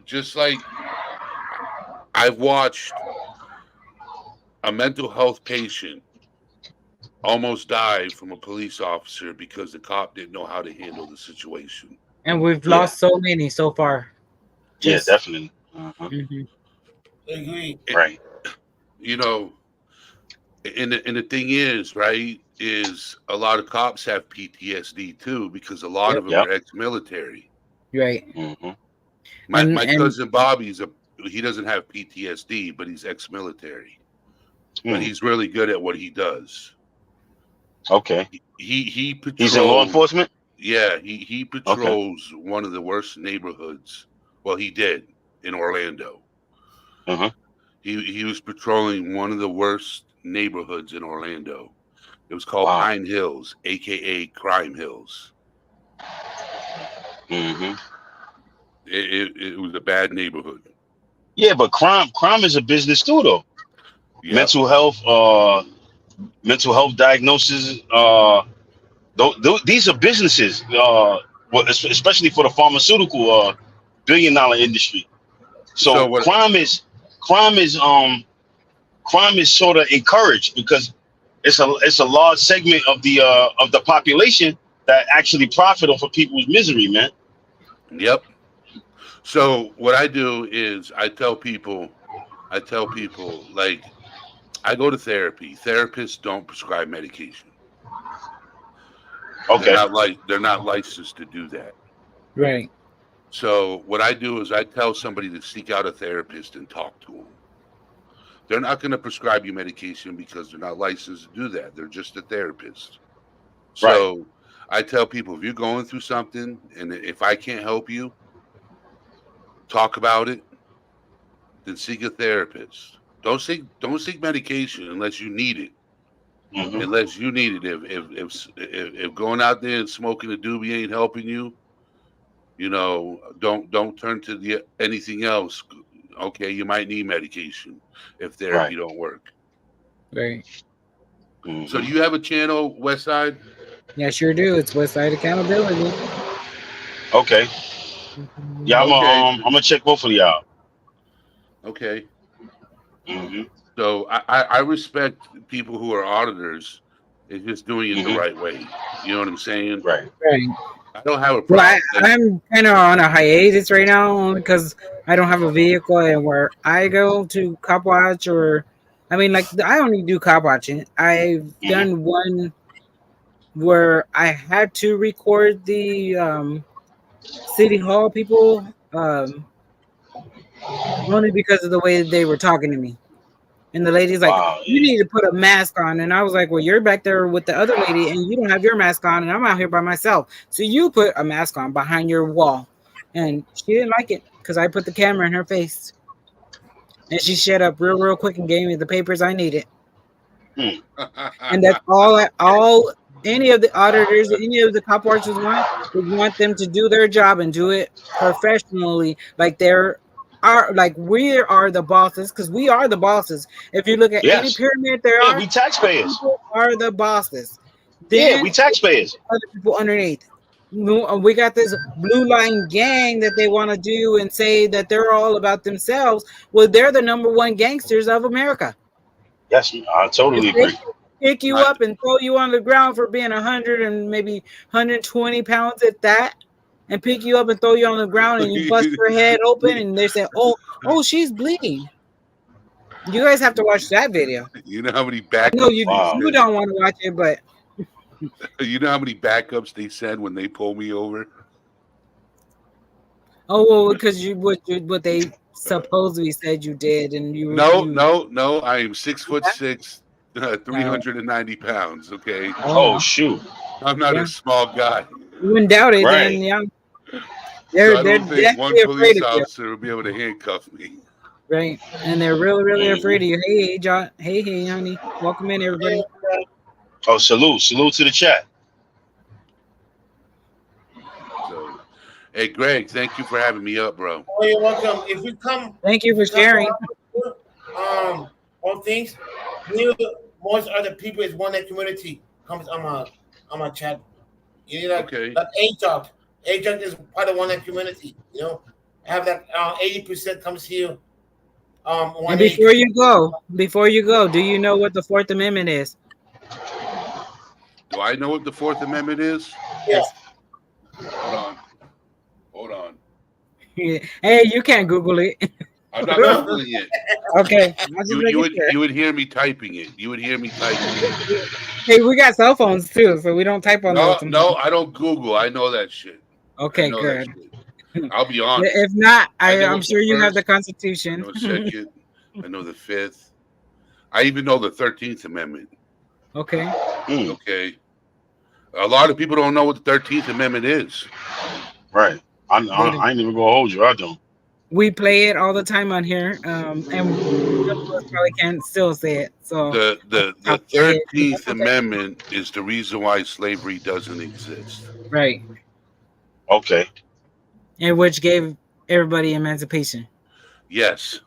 just like I've watched a mental health patient almost die from a police officer because the cop didn't know how to handle the situation. And we've Yeah. lost so many so far. Yeah. Just Definitely. Uh-huh. mhm. Agree. It, Right. you know, and the thing is, right, is a lot of cops have PTSD too, because a lot Yep. of them Yep. are ex-military. Right. Mhm. My And cousin Bobby's he doesn't have PTSD, but he's ex-military. But Mm. he's really good at what he does. Okay. He He's in law patrols. enforcement. Yeah, he Okay. patrols one of the worst neighborhoods. Well, he did in Orlando. Uh-huh. He was patrolling one of the worst neighborhoods in Orlando. It was called Wow. Pine Hills, aka Crime Hills. Mhm. It was a bad neighborhood. Yeah, but crime is a business too, though. Yep. Mental health, mental health diagnosis. These are businesses. Well, especially for the pharmaceutical billion-dollar industry. So So what? crime is crime is sort of encouraged because it's a large segment of the population that actually profit off of people's misery, man. Yep. So what I do is I tell people like I go to therapy. Therapists don't prescribe medication. Okay. They're not licensed to do that. right. So what I do is I tell somebody to seek out a therapist and talk to them. They're not going to prescribe you medication because they're not licensed to do that. They're just a therapist. Right. So I tell people if you're going through something and if I can't help you, talk about it, then seek a therapist. Don't seek medication unless you need it. Hmm. Unless you need it. If going out there and smoking a doobie ain't helping you, don't turn to anything else. Okay, you might need medication if therapy Right. don't work. Right. So Hmm. do you have a channel, Westside? Yeah, sure do. It's Westside Accountability. Okay. Yeah, Okay, I'm gonna check both of y'all. okay. Hmm. So I respect people who are auditors. It's just doing it the Hmm. right way. You know what I'm saying? Right. Right. I don't have a Well, problem. Like, I'm kind of on a hiatus right now only because I don't have a vehicle, and where I go to cop watch or, I mean, like I only do cop watching. I've Hmm. done one where I had to record the city hall people only because of the way they were talking to me. And the lady's like, Wow. "You Yeah. need to put a mask on." And I was like, "Well, you're back there with the other lady, and you don't have your mask on, and I'm out here by myself. So you put a mask on behind your wall." And she didn't like it because I put the camera in her face. and she shut up real quick and gave me the papers I needed. Hmm. And that's all any of the auditors, any of the cop watchers want them to do their job and do it professionally, like we are the bosses, because we are the bosses. If you look at any Yes. pyramid there Yeah, are, we taxpayers. people are the bosses. Yeah, Then we taxpayers. other people underneath. We got this blue line gang that they want to do and say that they're all about themselves. Well, they're the number one gangsters of America. Yes, I totally If they agree. pick you Right. up and throw you on the ground for being 100 and maybe 120 pounds at that, and pick you up and throw you on the ground and you bust your head open and they say, oh, she's bleeding. You guys have to watch that video. You know how many I know backups? Wow. you don't want to watch it, but You know how many backups they said when they pulled me over? because what they supposedly said you did, and you No. I am 6'6", 390 pounds. Okay, Oh shoot. I'm not Yeah. a small guy. You wouldn't doubt it, Right. then yeah. So They're I don't think one definitely police afraid of you, officer will be able to handcuff me. right? And they're really Mhm. afraid of you. Hey, John. Hey, honey. Welcome in, everybody. Oh, salute to the chat. So, hey, Greg, thank you for having me up, bro. Oh, you're welcome. If you come, Thank you for sharing. on things, most other people is one that community comes on my chat. You know, Okay. like A-Junk. A-Junk is part of one that community. You know, have that 80% comes here. And before you go, do you know what the Fourth Amendment is? Do I know what the Fourth Amendment is? Yes. Hold on. Hey, you can't Google it. I'm not Googling it. Okay. You would hear me typing it. You would hear me typing it. Hey, we got cell phones too, so we don't type on those. No, I don't Google. I know that shit. Okay, I know good. that shit. I'll be honest. If not, I know I'm what's sure the you have the first, I Constitution. know second. I know the fifth. I even know the 13th Amendment. Okay. Hmm. Okay. A lot of people don't know what the 13th Amendment is. Right. I ain't even gonna hold you. I don't. We play it all the time on here, and some of us probably can't still say it. So The 13th Amendment is the reason why slavery doesn't exist. right, Okay. and which gave everybody emancipation. Yes.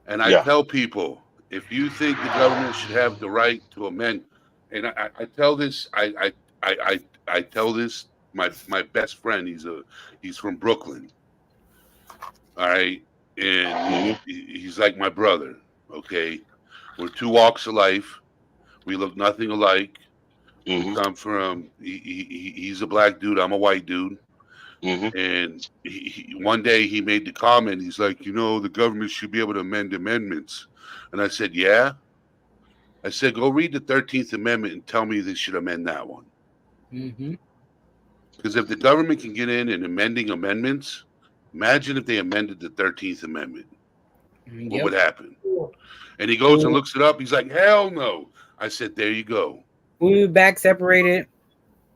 And I Yeah. tell people, if you think the government should have the right to amend, and I tell this, I tell this my best friend. He's from Brooklyn. All right, and he's like my brother. Okay, we're two walks of life. We look nothing alike. We Mhm. come from. He's a black dude. I'm a white dude. Mhm. And one day he made the comment. He's like, the government should be able to amend amendments. And I said, yeah. I said, go read the 13th Amendment and tell me they should amend that one. Mm-hmm. Because if the government can get in and amending amendments, imagine if they amended the 13th Amendment. What would happen? And he goes and looks it up. He's like, hell no. I said, there you go. We back separated,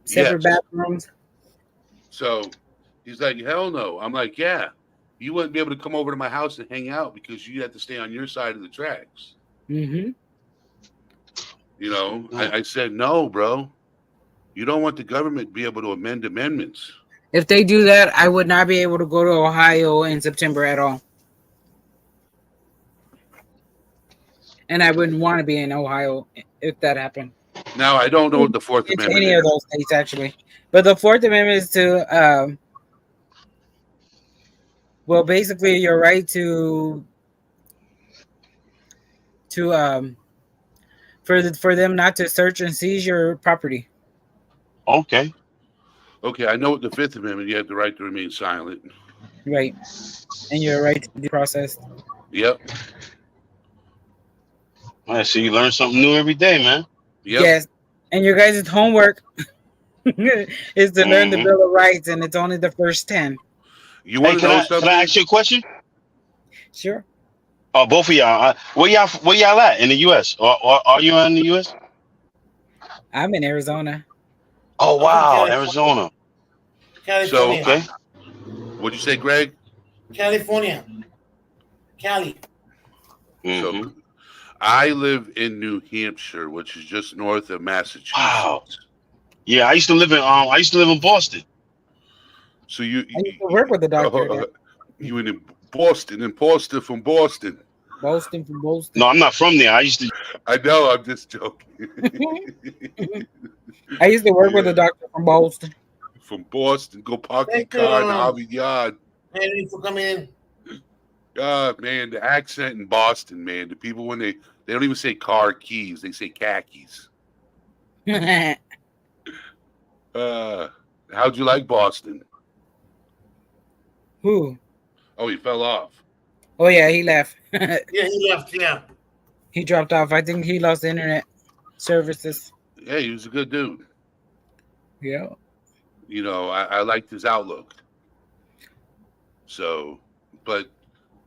separate bathrooms. So he's like, hell no. I'm like, yeah. You wouldn't be able to come over to my house and hang out because you had to stay on your side of the tracks. Mm-hmm. I said, no, bro. You don't want the government to be able to amend amendments. If they do that, I would not be able to go to Ohio in September at all. And I wouldn't want to be in Ohio if that happened. Now, I don't know what the Fourth It's Amendment any is. of those states, actually. But the Fourth Amendment is to, basically your right to for them not to search and seize your property. Okay. Okay, I know what the Fifth Amendment. You have the right to remain silent. Right. And your right to be processed. Yep. I see you learn something new every day, man. Yep. Yes. And your guys' homework is to learn the Bill of Rights, and it's only the first 10. You want to know something? Can I ask you a question? Sure. Oh, both of y'all. Where y'all at in the U.S.? Or are you in the U.S.? I'm in Arizona. Oh wow, Arizona. California. Okay. What'd you say, Greg? California. Cali. Mhm. So I live in New Hampshire, which is just north of Massachusetts. Wow. Yeah, I used to live in Boston. So I used to work with the doctor there. you in Boston, from Boston. Boston from Boston. No, I'm not from there. I used to. I know, I'm just joking. I used to work with Yeah. a doctor from Boston. From Boston, go Pocky Thank you, Khan, Harvey Yard. Henry, for coming in. God, man, the accent in Boston, man. The people when they don't even say car keys, they say khakis. How'd you like Boston? Who? Oh, he fell off. Oh yeah, he left. Yeah, he left. Yeah. He dropped off. I think he lost internet services. Yeah, he was a good dude. Yeah. You know, I liked his outlook. So, but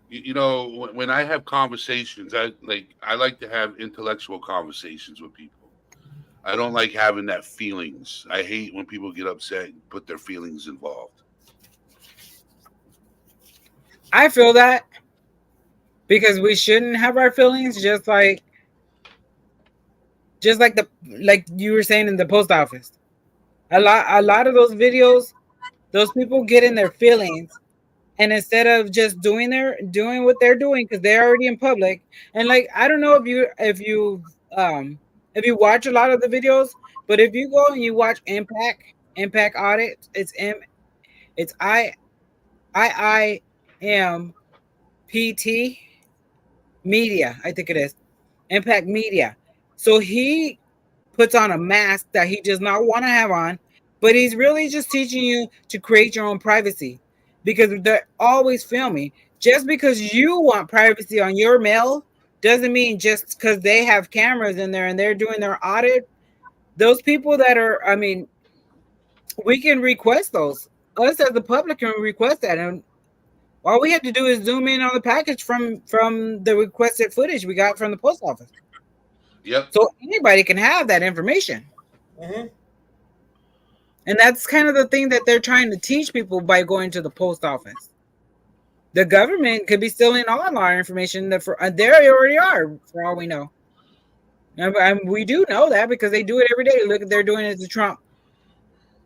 you know, when I have conversations, I like to have intellectual conversations with people. I don't like having that feelings. I hate when people get upset and put their feelings involved. I feel that because we shouldn't have our feelings, just like you were saying in the post office. A lot of those videos, those people get in their feelings, and instead of just doing what they're doing because they're already in public, and like I don't know if you watch a lot of the videos, but if you go and you watch Impact Audit, it's IIMPT Media, I think it is Impact Media. So he puts on a mask that he does not want to have on, but he's really just teaching you to create your own privacy because they're always filming. Just because you want privacy on your mail doesn't mean just because they have cameras in there and they're doing their audit. Those people that are, I mean, we can request those. Us as the public can request that, and all we have to do is zoom in on the package from the requested footage we got from the post office. Yep. So anybody can have that information. Mm-hmm. And that's kind of the thing that they're trying to teach people by going to the post office. The government could be stealing all our information that they already are, for all we know. And we do know that because they do it every day. Look, they're doing it to Trump.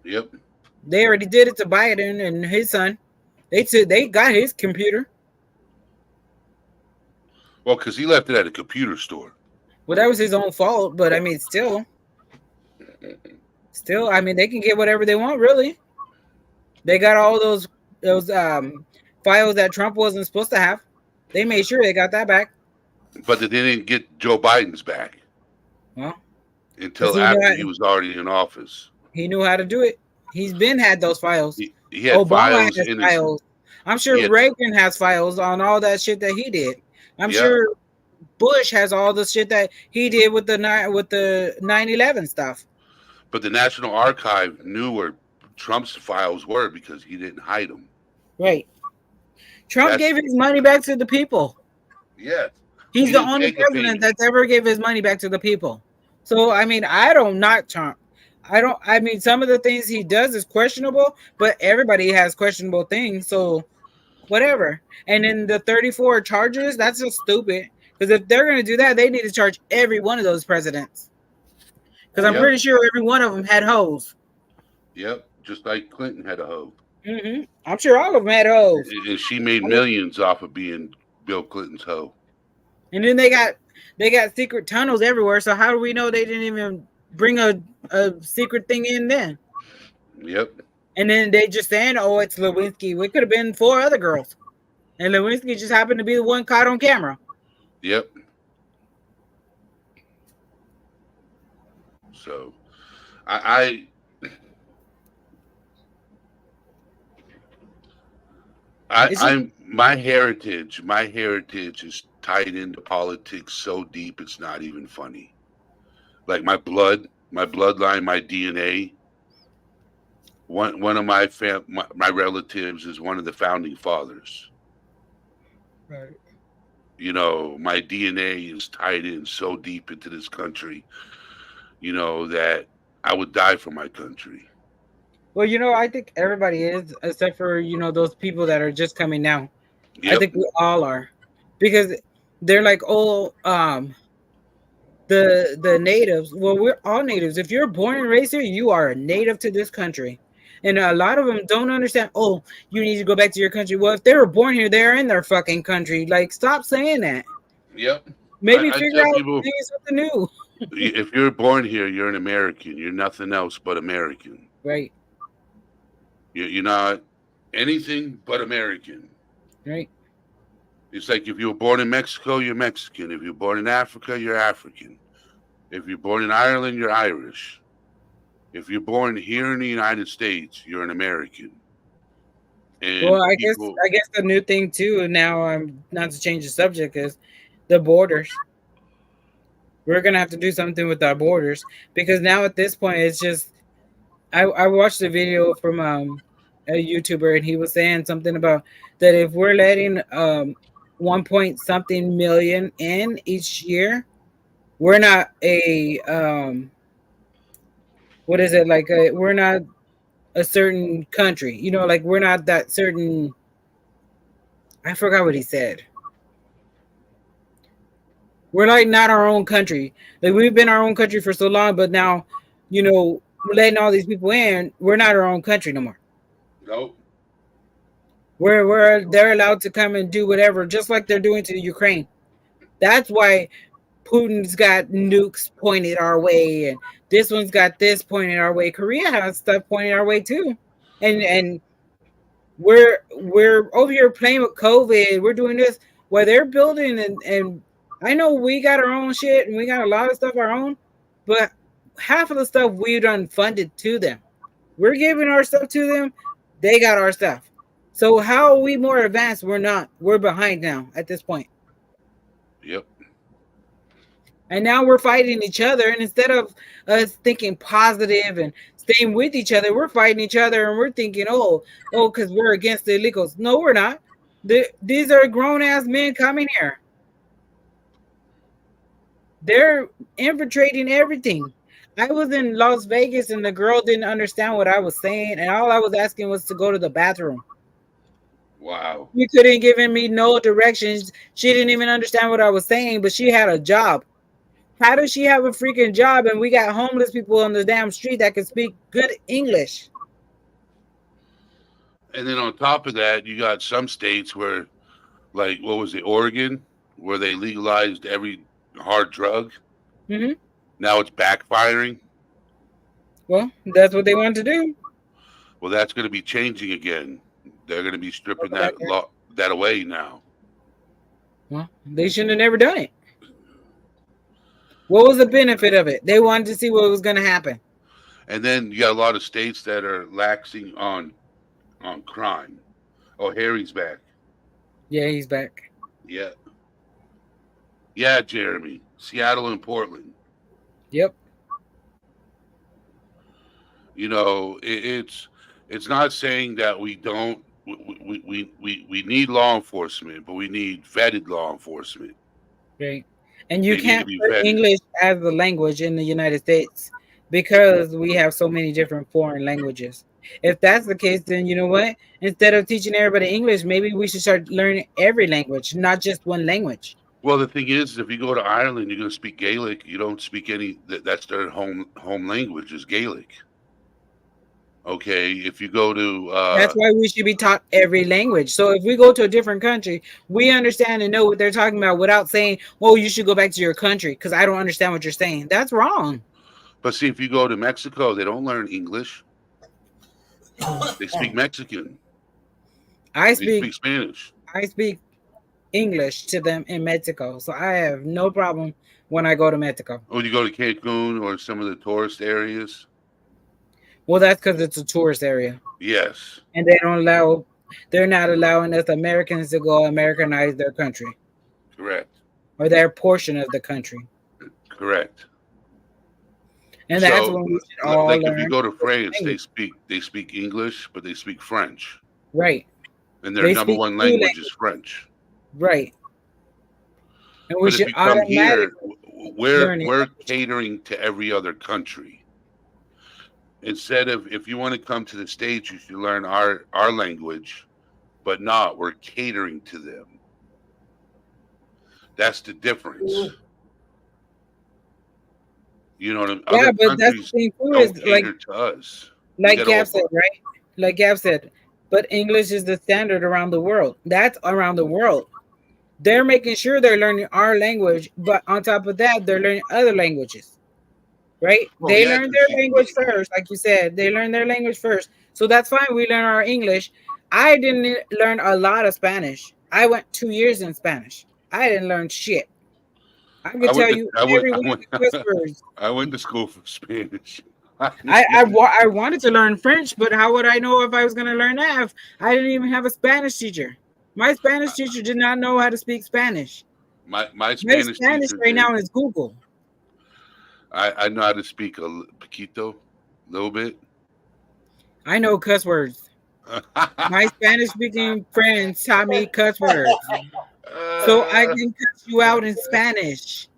Yep. They already did it to Biden and his son. They got his computer. Well, because he left it at a computer store. Well, that was his own fault, but I mean, still, I mean, they can get whatever they want, really. They got all those files that Trump wasn't supposed to have. They made sure they got that back. But they didn't get Joe Biden's back. Well, until after he was already in office. He knew how to do it. He's had those files. He had Obama files has files. I'm sure Reagan has files on all that shit that he did. I'm sure Bush has all the shit that he did with the 9/11 stuff. But the National Archive knew where Trump's files were because he didn't hide them. Right. Trump gave his money back to the people. Yeah. He's the only president that's ever gave his money back to the people. So, I mean, I don't knock Trump. I mean, some of the things he does is questionable, but everybody has questionable things. So, whatever. And in the 34 charges, that's just stupid. Because if they're going to do that, they need to charge every one of those presidents. Because I'm pretty sure every one of them had hoes. Yep. Just like Clinton had a hoe. Mm-hmm. I'm sure all of them had hoes. And she made millions off of being Bill Clinton's hoe. And then they got secret tunnels everywhere. So how do we know they didn't even bring a secret thing in then? Yep. And then they just saying, "Oh, it's Lewinsky." It could have been 4 other girls, and Lewinsky just happened to be the one caught on camera. Yep. So, I'm my heritage is tied into politics so deep it's not even funny. Like my bloodline, my DNA. One of my relatives is one of the founding fathers. Right. You know, my DNA is tied in so deep into this country, you know, that I would die for my country. Well, you know, I think everybody is, except for, you know, those people that are just coming now. Yep. I think we all are. because they're like, oh, the natives. Well, we're all natives. If you're born and raised here, you are a native to this country. And a lot of them don't understand. Oh, you need to go back to your country. Well, if they were born here, they're in their fucking country. Like, stop saying that. Yep. Maybe I figure tell out people, maybe something new. if you're born here, you're an American. You're nothing else but American. Right, You're not anything but American. right. It's like if you were born in Mexico, you're Mexican. If you're born in Africa, you're African. If you're born in Ireland, you're Irish. If you're born here in the United States, you're an American. And Well, I people, guess the new thing too. Now, not to change the subject, is the borders. We're gonna have to do something with our borders because now at this point, it's just. I watched a video from a YouTuber and he was saying something about that if we're letting 1 point something million in each year, we're not a what is it like? We're not a certain country, you know, like we're not that certain. I forgot what he said. We're like not our own country. Like we've been our own country for so long, but now, you know, we're letting all these people in. We're not our own country no more. nope. They're allowed to come and do whatever, just like they're doing to Ukraine. That's why Putin's got nukes pointed our way, and this one's got this pointed our way. Korea has stuff pointed our way too, and we're over here playing with COVID. We're doing this while they're building, and I know we got our own shit and we got a lot of stuff our own, but half of the stuff we done funded to them. We're giving our stuff to them. They got our stuff. So how are we more advanced? We're not. We're behind now at this point. Yep. And now we're fighting each other. And instead of us thinking positive and staying with each other, we're fighting each other and we're thinking, because we're against the illegals. No, we're not. These are grown ass men coming here. They're infiltrating everything. I was in Las Vegas and the girl didn't understand what I was saying. And all I was asking was to go to the bathroom. Wow. You couldn't give me no directions. She didn't even understand what I was saying, but she had a job. How does she have a freaking job and we got homeless people on the damn street that can speak good English? And then on top of that, you got some states where, like, what was it, Oregon, where they legalized every hard drug. Mm-hmm. Now it's backfiring. Well, that's what they want to do. Well, that's going to be changing again. They're going to be stripping that away now. Well, they shouldn't have never done it. What was the benefit of it? They wanted to see what was going to happen. And then you got a lot of states that are laxing on crime. Oh, Harry's back. Yeah, he's back. Yeah. Yeah, Jeremy. Seattle and Portland. Yep. You know, it's not saying that we don't we need law enforcement, but we need vetted law enforcement. Right. And you They need can't to be put vetted. English as the language in the United States because we have so many different foreign languages. If that's the case, then you know what? Instead of teaching everybody English, maybe we should start learning every language, not just one language. Well, the thing is, if you go to Ireland, you're going to speak Gaelic. You don't speak any. That's their home language is Gaelic. Okay, if you go to That's why we should be taught every language. So if we go to a different country, we understand and know what they're talking about without saying, "Oh, you should go back to your country," because I don't understand what you're saying. That's wrong. but see, if you go to Mexico, they don't learn English. They speak Mexican. I They speak Spanish. English to them in Mexico, so I have no problem when I go to Mexico. When you go to Cancun or some of the tourist areas, Well, that's because it's a tourist area, yes, and they're not allowing us Americans to go Americanize their country correct, or their portion of the country, correct. and that's So, when we should all like learn. if you go to France, language. they speak English, but they speak French, Right, and their They number speak one two language is French. right, and we But if should you come here, automatically we're learn it. we're catering to every other country. Instead of, if you want to come to the States, you should learn our language, but not, we're catering to them. That's the difference. Mm. You know what I mean? Yeah, Other but that's the countries thing too. don't Is like cater to us. We like get Gab all said, right? Like Gab said, but English is the standard around the world. That's around the world. They're making sure they're learning our language, but on top of that, they're learning other languages, right? well, They yeah, learn 'cause their language first, like you said. They learn their language first, so that's fine. We learn our English. I didn't learn a lot of Spanish. I went 2 years in Spanish. I didn't learn shit. I could I went tell to you I went every I one of went the cuss words. I went to school for Spanish. I wanted to learn French, but how would I know if I was going to learn that if I didn't even have a Spanish teacher? My Spanish teacher did not know how to speak Spanish. my My Spanish Spanish teacher right did. now is Google. I know how to speak a poquito, a little bit. I know cuss words. My Spanish speaking friends taught me cuss words. So I can cuss you out in Spanish.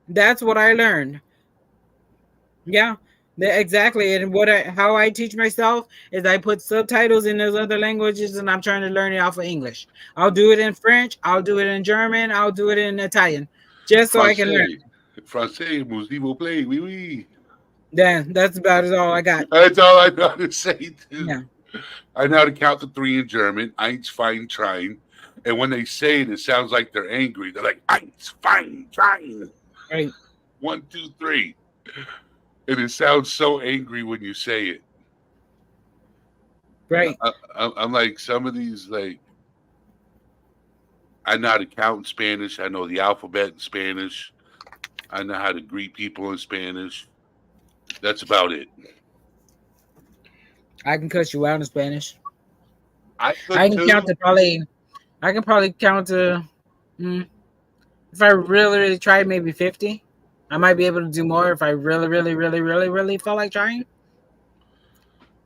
That's what I learned. Yeah, exactly. And how I teach myself is I put subtitles in those other languages, and I'm trying to learn it off of English. I'll do it in French. I'll do it in German. I'll do it in Italian, just so I can learn. Francais, s'il vous plaît, oui, oui. Yeah, that's about all I got. That's all I know how to say too. Yeah. I know how to count to 3 in German. Eins, fein, trying. And when they say it, it sounds like they're angry. They're like, eins, fein, trying. Right. 1, 2, 3. And it sounds so angry when you say it. Right. I'm like, some of these, like, I know how to count in Spanish. I know the alphabet in Spanish. I know how to greet people in Spanish. That's about it. I can cuss you out in Spanish. I can count to probably. I can probably count to. If I really, really try, maybe 50. I might be able to do more if I really, really, really, really, really felt like trying.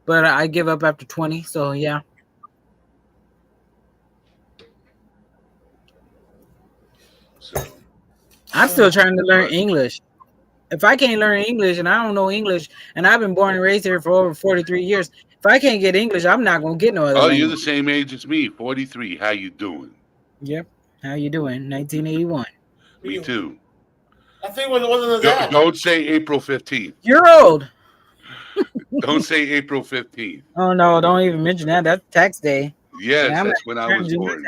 But I give up after 20. So yeah. So I'm still trying to learn English. If I can't learn English and I don't know English, and I've been born and raised here for over 43 years, if I can't get English, I'm not gonna get no other. Oh, language. you're the same age as me, 43. How you doing? Yep. How you doing? 1981. Me too. I think it wasn't that. Don't say April 15th. You're old. Don't say April 15th. Oh no! Don't even mention that. That's tax day. Yes, Yeah, that's when I was born.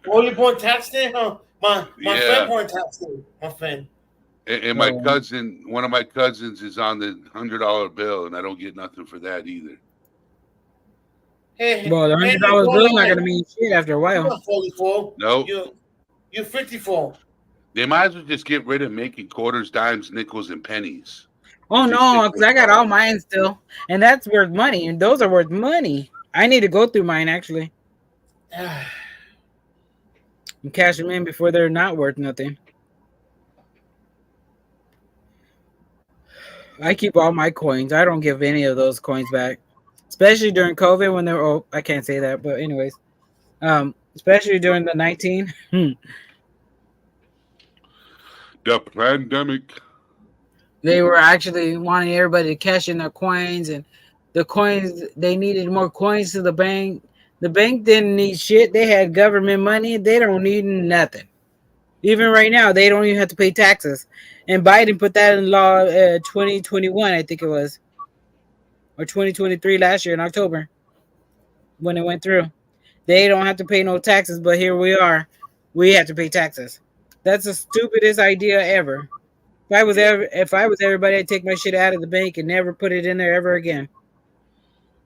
Oh, you born tax day? Huh? My Yeah. friend born tax day. My friend. And my cousin, one of my cousins is on the $100 bill, and I don't get nothing for that either. Hey, Well, the $100 bill is not gonna mean shit after a while. You're 44. No. You're 54. They might as well just get rid of making quarters, dimes, nickels, and pennies. Oh no, because I got all mine still, and that's worth money, and those are worth money. I need to go through mine actually and cash them in before they're not worth nothing. I keep all my coins. I don't give any of those coins back, especially during COVID when they're. Oh, I can't say that, but anyways, especially during the 19. The pandemic. They were actually wanting everybody to cash in their coins, and the coins, they needed more coins to the bank. The bank didn't need shit. They had government money. They don't need nothing. Even right now, they don't even have to pay taxes. And Biden put that in law 2021, I think it was, or 2023 last year in October when it went through. They don't have to pay no taxes, but here we are. We have to pay taxes. That's the stupidest idea ever. If I was everybody, I'd take my shit out of the bank and never put it in there ever again.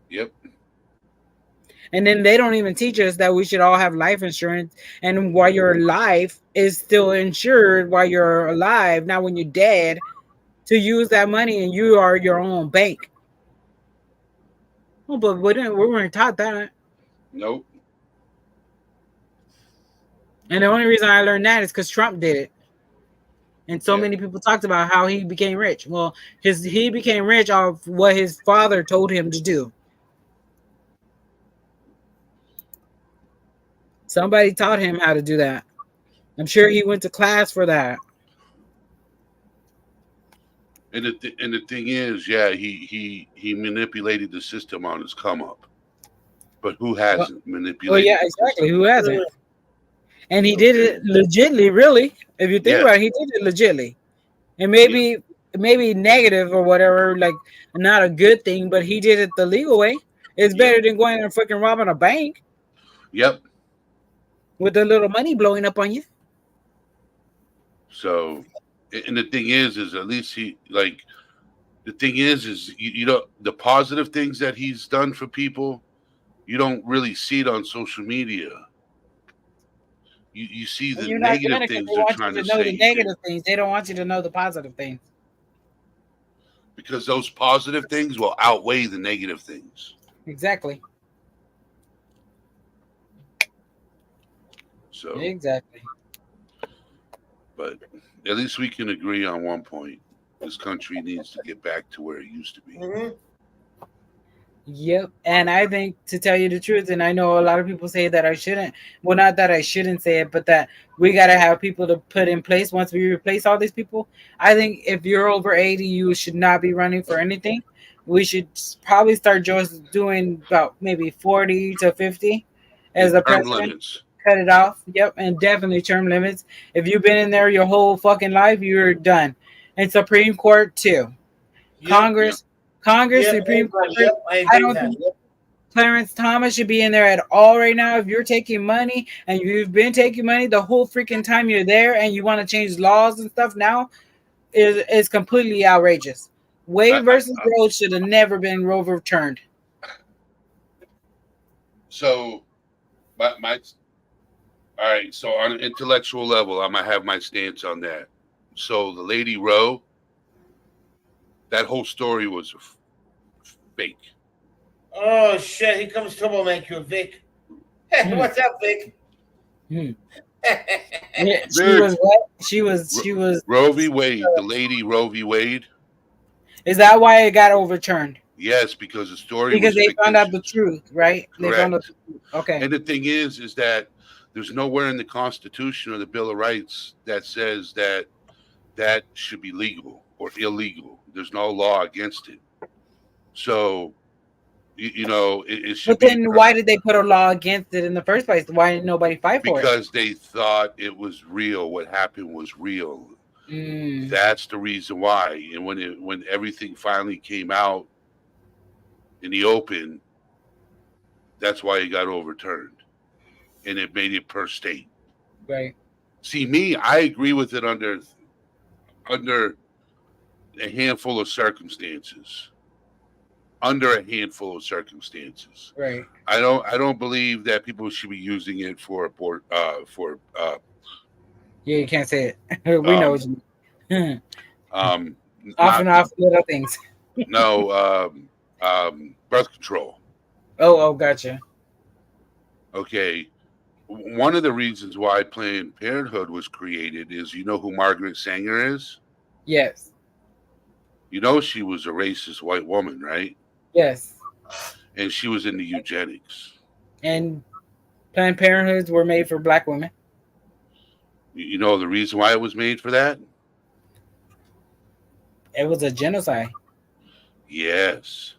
Yep. And then they don't even teach us that we should all have life insurance. And while your life is still insured while you're alive, not when you're dead, to use that money and you are your own bank. Oh, but we weren't taught that. Nope. And the only reason I learned that is because Trump did it. And so many people talked about how he became rich. Well, he became rich off what his father told him to do. Somebody taught him how to do that. I'm sure he went to class for that. And the thing is, yeah, he manipulated the system on his come up. But who hasn't manipulated? Well, yeah, exactly. Who hasn't? and he did it legitly. Really, if you think Yeah. about it, he did it legitly, and Yeah. maybe negative or whatever, like not a good thing, but he did it the legal way. It's Yep. better than going and fucking robbing a bank Yep. with a little money blowing up on you. So, and the thing is at least he like the thing is you know the positive things that he's done for people, you don't really see it on social media. You see And the you're not doing negative it because things they they're want trying you to to know say the negative things. They don't want you to know the positive things. because those positive things will outweigh the negative things. Exactly. So, Exactly. but at least we can agree on one point: this country needs to get back to where it used to be. Mhm. Yep. And I think, to tell you the truth, and I know a lot of people say that I shouldn't, well, not that I shouldn't say it, but that we got to have people to put in place once we replace all these people. I think if you're over 80, you should not be running for anything. We should probably start just doing about maybe 40 to 50 as And a term president. limits. Cut it off. Yep. And definitely term limits. If you've been in there your whole fucking life, you're done. And Supreme Court, too. Yep. Congress, Yep. Supreme Court. Yep. I I agree don't with that. think Yep. Clarence Thomas should be in there at all right now. If you're taking money and you've been taking money the whole freaking time you're there and you want to change laws and stuff now, is completely outrageous. Wade versus Rhodes should have never been overturned. So, my all right. So on an intellectual level, I'm gonna have my stance on that. So the Lady Roe, that whole story was fake. Oh shit! Here comes troublemaker Vic. What's up, Vic? Hmm. Yeah, she was what? She was. Roe v. Wade, the lady Roe v. Wade. Is that why it got overturned? Yes, because the story Because was they found out the fictitious. truth, right? They found out Correct. the truth. Okay. And the thing is that there's nowhere in the Constitution or the Bill of Rights that says that that should be legal or illegal. There's no law against it. So, you know, it should But then why did they put a law against it in the first place? Why didn't nobody fight for it? because they thought it was real. What happened was real. Mm, That's the reason why. And when everything finally came out in the open, that's why it got overturned, and it made it per state. right. See, me, I agree with it under a handful of circumstances. Under a handful of circumstances, Right. I don't believe that people should be using it for Yeah, you can't say it. We know what you mean. Off and off little things. no birth control. Oh, gotcha. Okay. One of the reasons why Planned Parenthood was created is, you know who Margaret Sanger is? Yes. You know she was a racist white woman, right? Yes. And she was into eugenics. And Planned Parenthoods were made for black women. You know the reason why it was made for that? It was a genocide. Yes.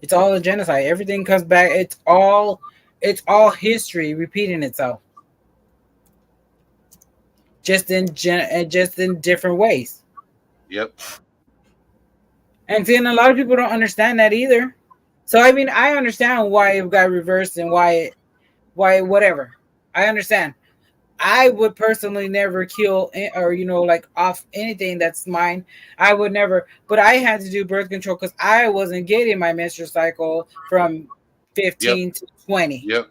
It's all a genocide. Everything comes back. It's all history repeating itself. Just in different ways. Yep. And then a lot of people don't understand that either. So I mean, I understand why it got reversed and why whatever. I understand. I would personally never kill or like off anything that's mine. I would never. But I had to do birth control because I wasn't getting my menstrual cycle from 15 to 20. Yep.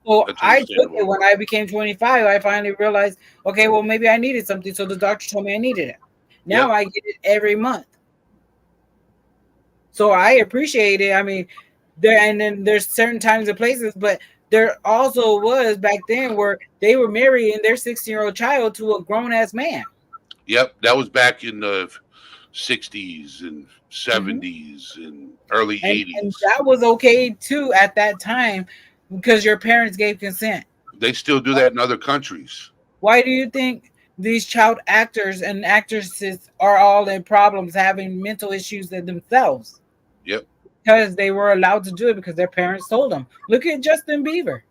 So That's I took it understandable. when I became 25. I finally realized, okay, well maybe I needed something. So the doctor told me I needed it. Now I get it every month. So I appreciate it. I mean, then there's certain times and places, but there also was back then where they were marrying their 16-year-old child to a grown-ass man. Yep. That was back in the 60s and 70s and early 80s. And that was okay too at that time because your parents gave consent. They still do that in other countries. Why do you think these child actors and actresses are all in problems, having mental issues in themselves? Yep. Because they were allowed to do it because their parents told them. Look at Justin Bieber.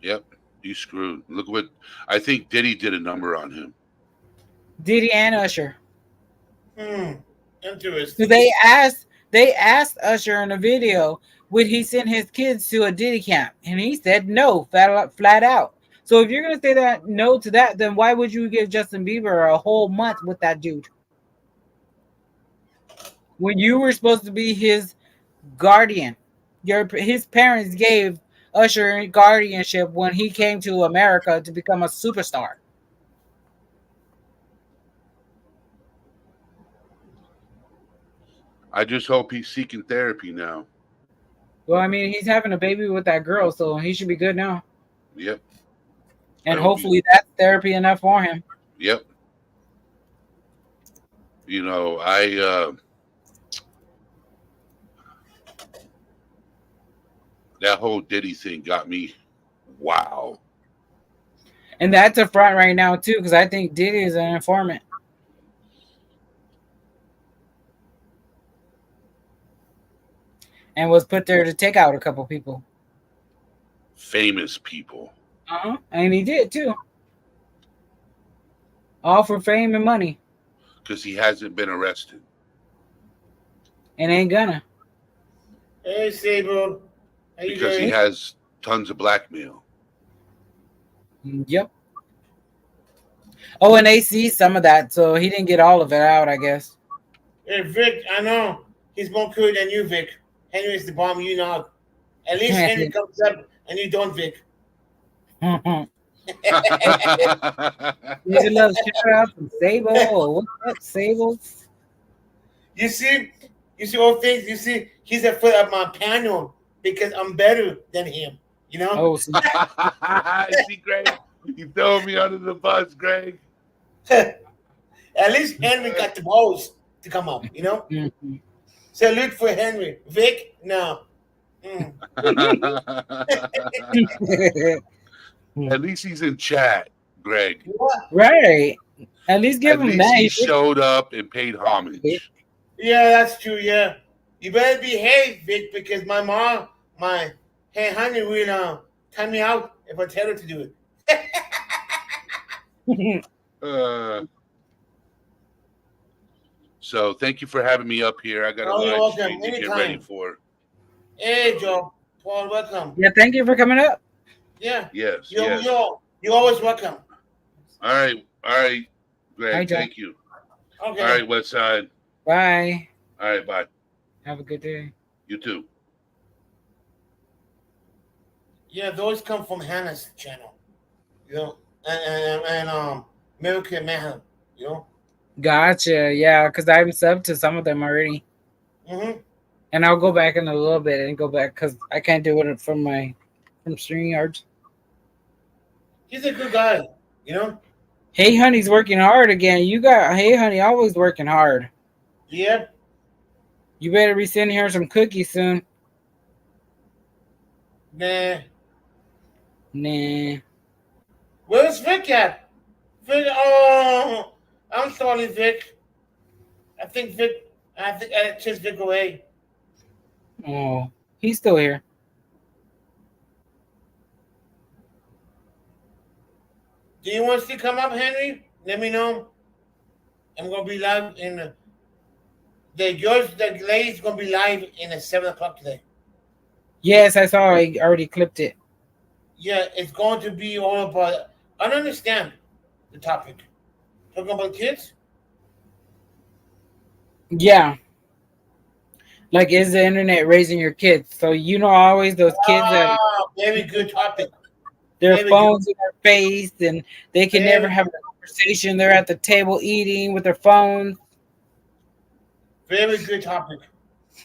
Yep, he's screwed. Look what I think Diddy did a number on him. Diddy and Usher. So Interesting. they asked Usher in the video, would he send his kids to a Diddy camp? And he said no, flat out. So if you're gonna say that no to that, then why would you give Justin Bieber a whole month with that dude? When you were supposed to be his guardian. His parents gave Usher guardianship when he came to America to become a superstar. I just hope he's seeking therapy now. Well, I mean, he's having a baby with that girl, so he should be good now. Yep. And hopefully that's therapy enough for him. Yep. You know, that whole Diddy thing got me. Wow. And that's a front right now too, because I think Diddy is an informant. And was put there to take out a couple people. Famous people. And he did too. All for fame and money. Because he hasn't been arrested. And ain't gonna. Hey, Sable. How you Because doing? he has tons of blackmail. Yep. Oh, and they see some of that, so he didn't get all of it out, I guess. Hey, Vic, I know. He's more cool than you, Vic. Henry's the bomb, you know. At least Henry comes up and you don't, Vic. Here's a little shout out from Sable. What's up, Sable? You see all things. You see, he's a foot of my panel because I'm better than him. You know. Oh, see, Greg, you throwing me under the bus, Greg. At least Henry got the balls to come up. You know. Mm-hmm. Salute for Henry. Vic, no. At least he's in chat, Greg. What? Right. At least give At him least that. he showed up and paid homage. Yeah, that's true. Yeah, you better behave, Vic, because my hey honey will time me out if I tell her to do it. So thank you for having me up here. I got a you're live welcome. stream to get Anytime. ready for. Hey, Joe, Paul, welcome. Yeah, thank you for coming up. Yeah, Yes, you're yes. you're always welcome. All right, Greg. Hi, John. Thank you. Okay. All right, Westside. Bye. All right, bye. Have a good day. You too. Yeah, those come from Hannah's channel. You know, and American Mayhem. You know. Gotcha. Yeah, because I'm subbed to some of them already. Mm-hmm. And I'll go back in a little bit and go back because I can't do it from StreamYard. He's a good guy. You know. Hey Honey's working hard again. You got Hey Honey always working hard. Yep. You better be sending her some cookies soon. Nah. Nah. Where's Vic at? Vic, oh, I'm sorry, Vic. I think I chased Vic away. Oh, he's still here. Do you want to come up, Henry? Let me know. I'm gonna be live in the lady's gonna be live in at 7 o'clock today. Yes, I saw. I already clipped it. Yeah, it's going to be all about. I don't understand the topic. Talking about kids. Yeah. Like, is the internet raising your kids? So you know, always those kids that Very good topic. their Very phones in their face and they can Very never have a conversation. They're at the table eating with their phones. Very good topic.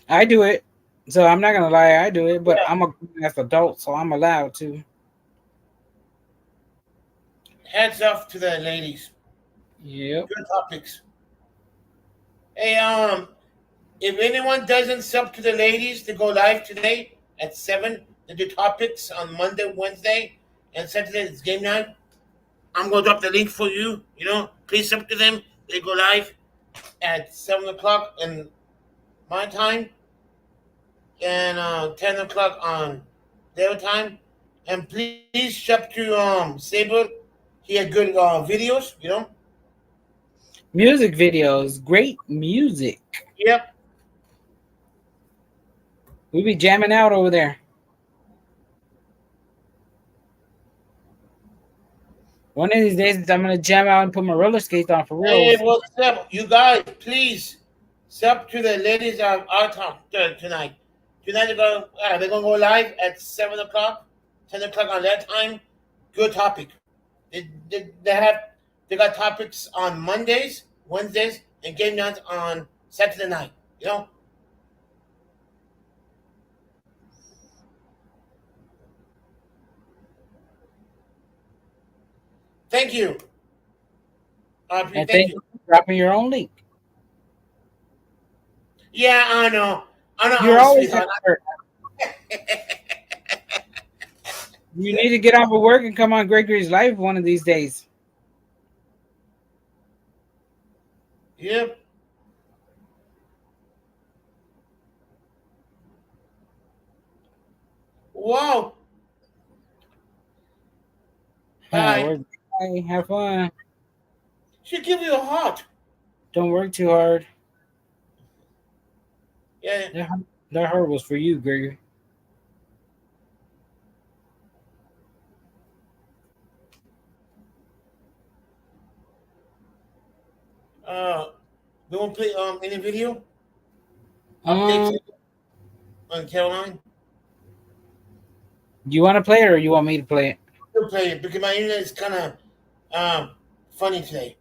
I do it. So I'm not gonna lie, I do it, but Yeah. I'm a grown-ass adult, so I'm allowed to. Heads off to the ladies. Yep. Good topics. Hey, if anyone doesn't sub to the ladies to go live today at 7, to do topics on Monday, Wednesday, and Saturday, it's game night. I'm gonna drop the link for you. You know, please sub to them. They go live at 7 o'clock in my time and 10 o'clock on their time. And please sub to Sable. He had good videos, you know. Music videos, great music. Yep. We be jamming out over there. One of these days, I'm gonna jam out and put my roller skates on for real. Hey, what's up, you guys? Please sub to the ladies of our town tonight. Tonight they're gonna go live at 7 o'clock, 10 o'clock on that time. Good topic. They got topics on Mondays, Wednesdays, and game nights on Saturday night. You know. Thank you. And Thank you. Drop me your own link. Yeah, I know. You're always sweetheart. You need to get off of work and come on Gregory's Live one of these days. Yep. Wow. Bye. Bye. Have fun. She'll give you a heart. Don't work too hard. Yeah. That heart was for you, Gregory. We won't play any video updates on Caroline. You want to play it or you want me to play it? We'll play it because my internet is kind of funny today.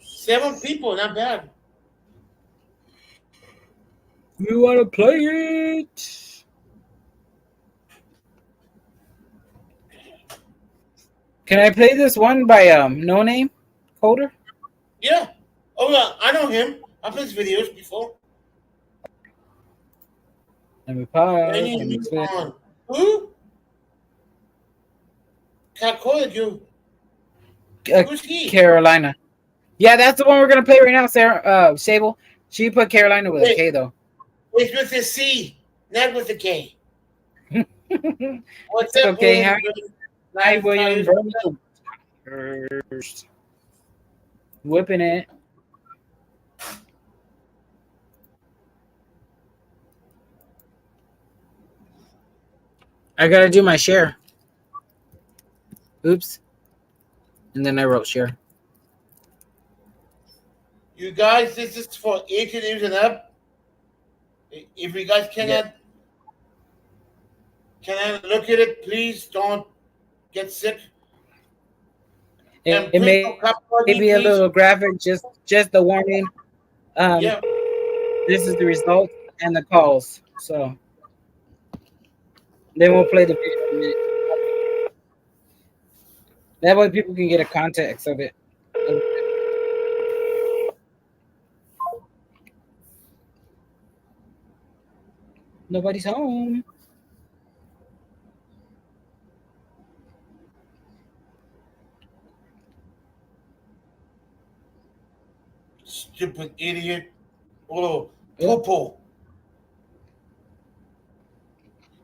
7 people, not bad. You want to play it? Can I play this one by No Name Coder? Yeah. Oh yeah, I know him. I've played his videos before. Let me pause. And he's on. Who? Can't call it you. Who's he? Carolina. Yeah, that's the one we're gonna play right now, Sarah. Sable. She put Carolina with a K though. It's with a C, not with a K. What's up? Okay, Hi, William. First. Whipping it. I gotta do my share. Oops. And then I wrote share. You guys, this is for 18 years and up. If you guys cannot look at it, please don't get sick. It may be a little graphic, just the warning. Yeah. This is the result and the calls. So then we'll play the video in a minute. That way people can get a context of it. Nobody's home. Stupid idiot. Oh, popo.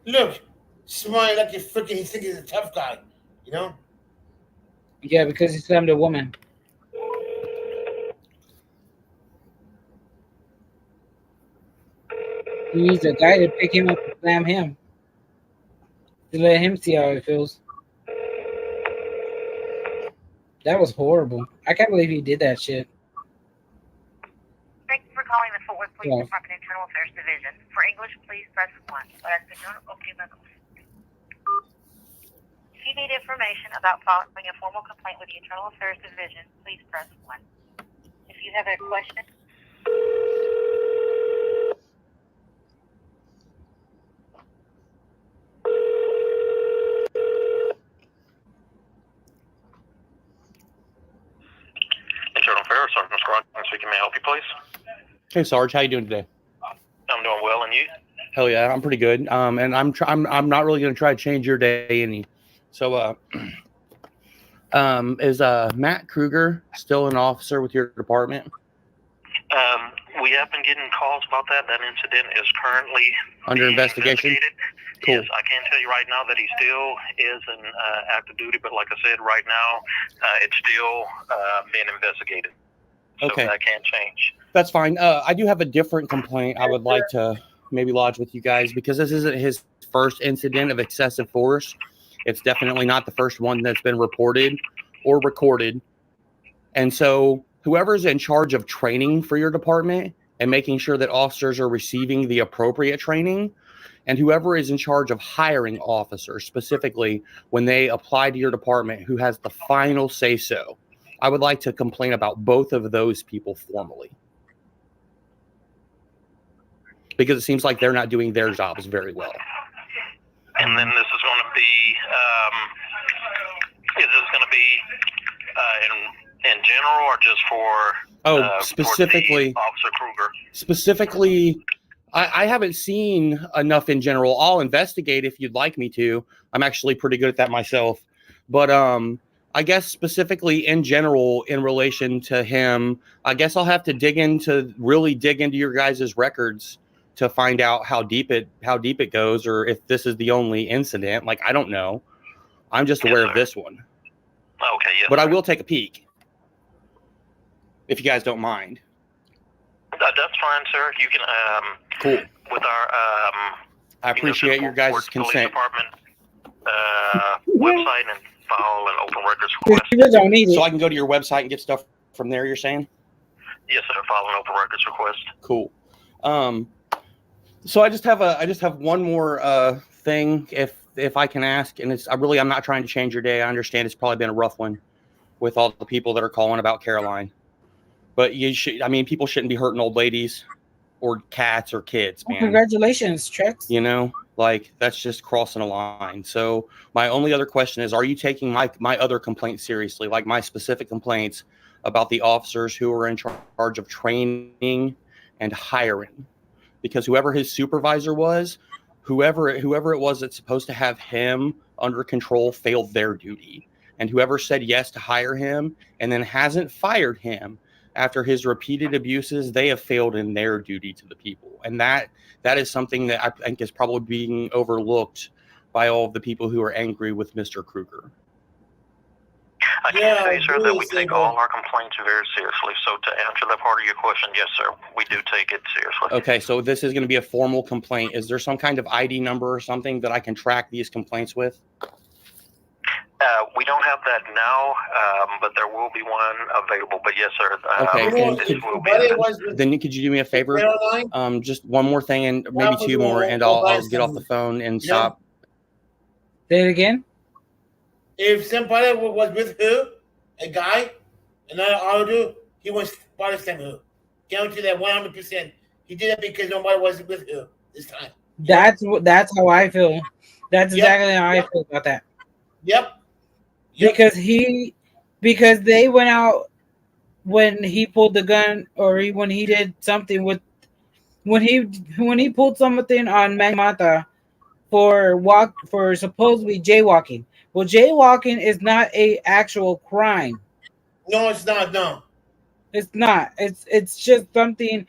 Look, smile like you freaking he thinks he's a tough guy, you know? Yeah, because he slammed a woman. He needs a guy to pick him up and slam him. To let him see how it feels. That was horrible. I can't believe he did that shit. Thank you for calling the Fort Worth Police Department Internal Affairs Division. For English, please press 1. Para español, oprima dos. If you need information about filing a formal complaint with the Internal Affairs Division, please press 1. If you have a question... Internal Affairs, Sergeant Scott speaking. May I help you, please? Hey, Sarge, how you doing today? I'm doing well, and you? Hell yeah, I'm pretty good. And I'm not really gonna try to change your day any. So, is Matt Kruger still an officer with your department? We have been getting calls about that. That incident is currently Under being investigation? investigated. Cool. Yes, I can tell you right now that he still is in active duty, but like I said, right now it's still being investigated. So Okay. that can change. That's fine. I do have a different complaint I would like to maybe lodge with you guys, because this isn't his first incident of excessive force. It's definitely not the first one that's been reported or recorded. And so whoever's in charge of training for your department and making sure that officers are receiving the appropriate training, and whoever is in charge of hiring officers specifically when they apply to your department, who has the final say so, I would like to complain about both of those people formally, because it seems like they're not doing their jobs very well. And then this is going to be, is this going to be in general or just for? Specifically, for Officer Kruger. Specifically, I haven't seen enough in general. I'll investigate if you'd like me to. I'm actually pretty good at that myself. But I guess specifically in general, in relation to him, I guess I'll have to really dig into your guys' records to find out how deep it goes, or if this is the only incident. Like, I don't know. I'm just aware of this one. Okay, yeah. But I will take a peek, if you guys don't mind. That's fine, sir. You can, Cool. with our, I appreciate your guys' Police consent. Department website and file an open records request. You just don't need So it. I can go to your website and get stuff from there, you're saying? Yes, sir. File an open records request. Cool. So I just have one more thing, if I can ask, and I'm not trying to change your day. I understand it's probably been a rough one with all the people that are calling about Caroline. But people shouldn't be hurting old ladies or cats or kids, man. Congratulations, Trex. You know, like, that's just crossing a line. So my only other question is, are you taking my other complaints seriously, like my specific complaints about the officers who are in charge of training and hiring? Because whoever his supervisor was, whoever it was that's supposed to have him under control, failed their duty. And whoever said yes to hire him and then hasn't fired him after his repeated abuses, they have failed in their duty to the people. And that is something that I think is probably being overlooked by all of the people who are angry with Mr. Kruger. I can say, sir, that we take all our complaints very seriously. So to answer that part of your question, yes, sir, we do take it seriously. Okay, so this is going to be a formal complaint. Is there some kind of ID number or something that I can track these complaints with? We don't have that now, but there will be one available. But yes, sir. Okay, then could you do me a favor? Just one more thing and maybe two more, and I'll get off the phone and stop. Say it again. If somebody was with her, a guy, another auto, he was body slam her. Guarantee that 100%. He did it because nobody was with her this time. That's how I feel. That's exactly how I feel about that. Yep. Because they went out when he pulled the gun, or when he did something with when he pulled something on Magmata for supposedly jaywalking. Well, jaywalking is not a actual crime. No, it's not. No, it's not. It's just something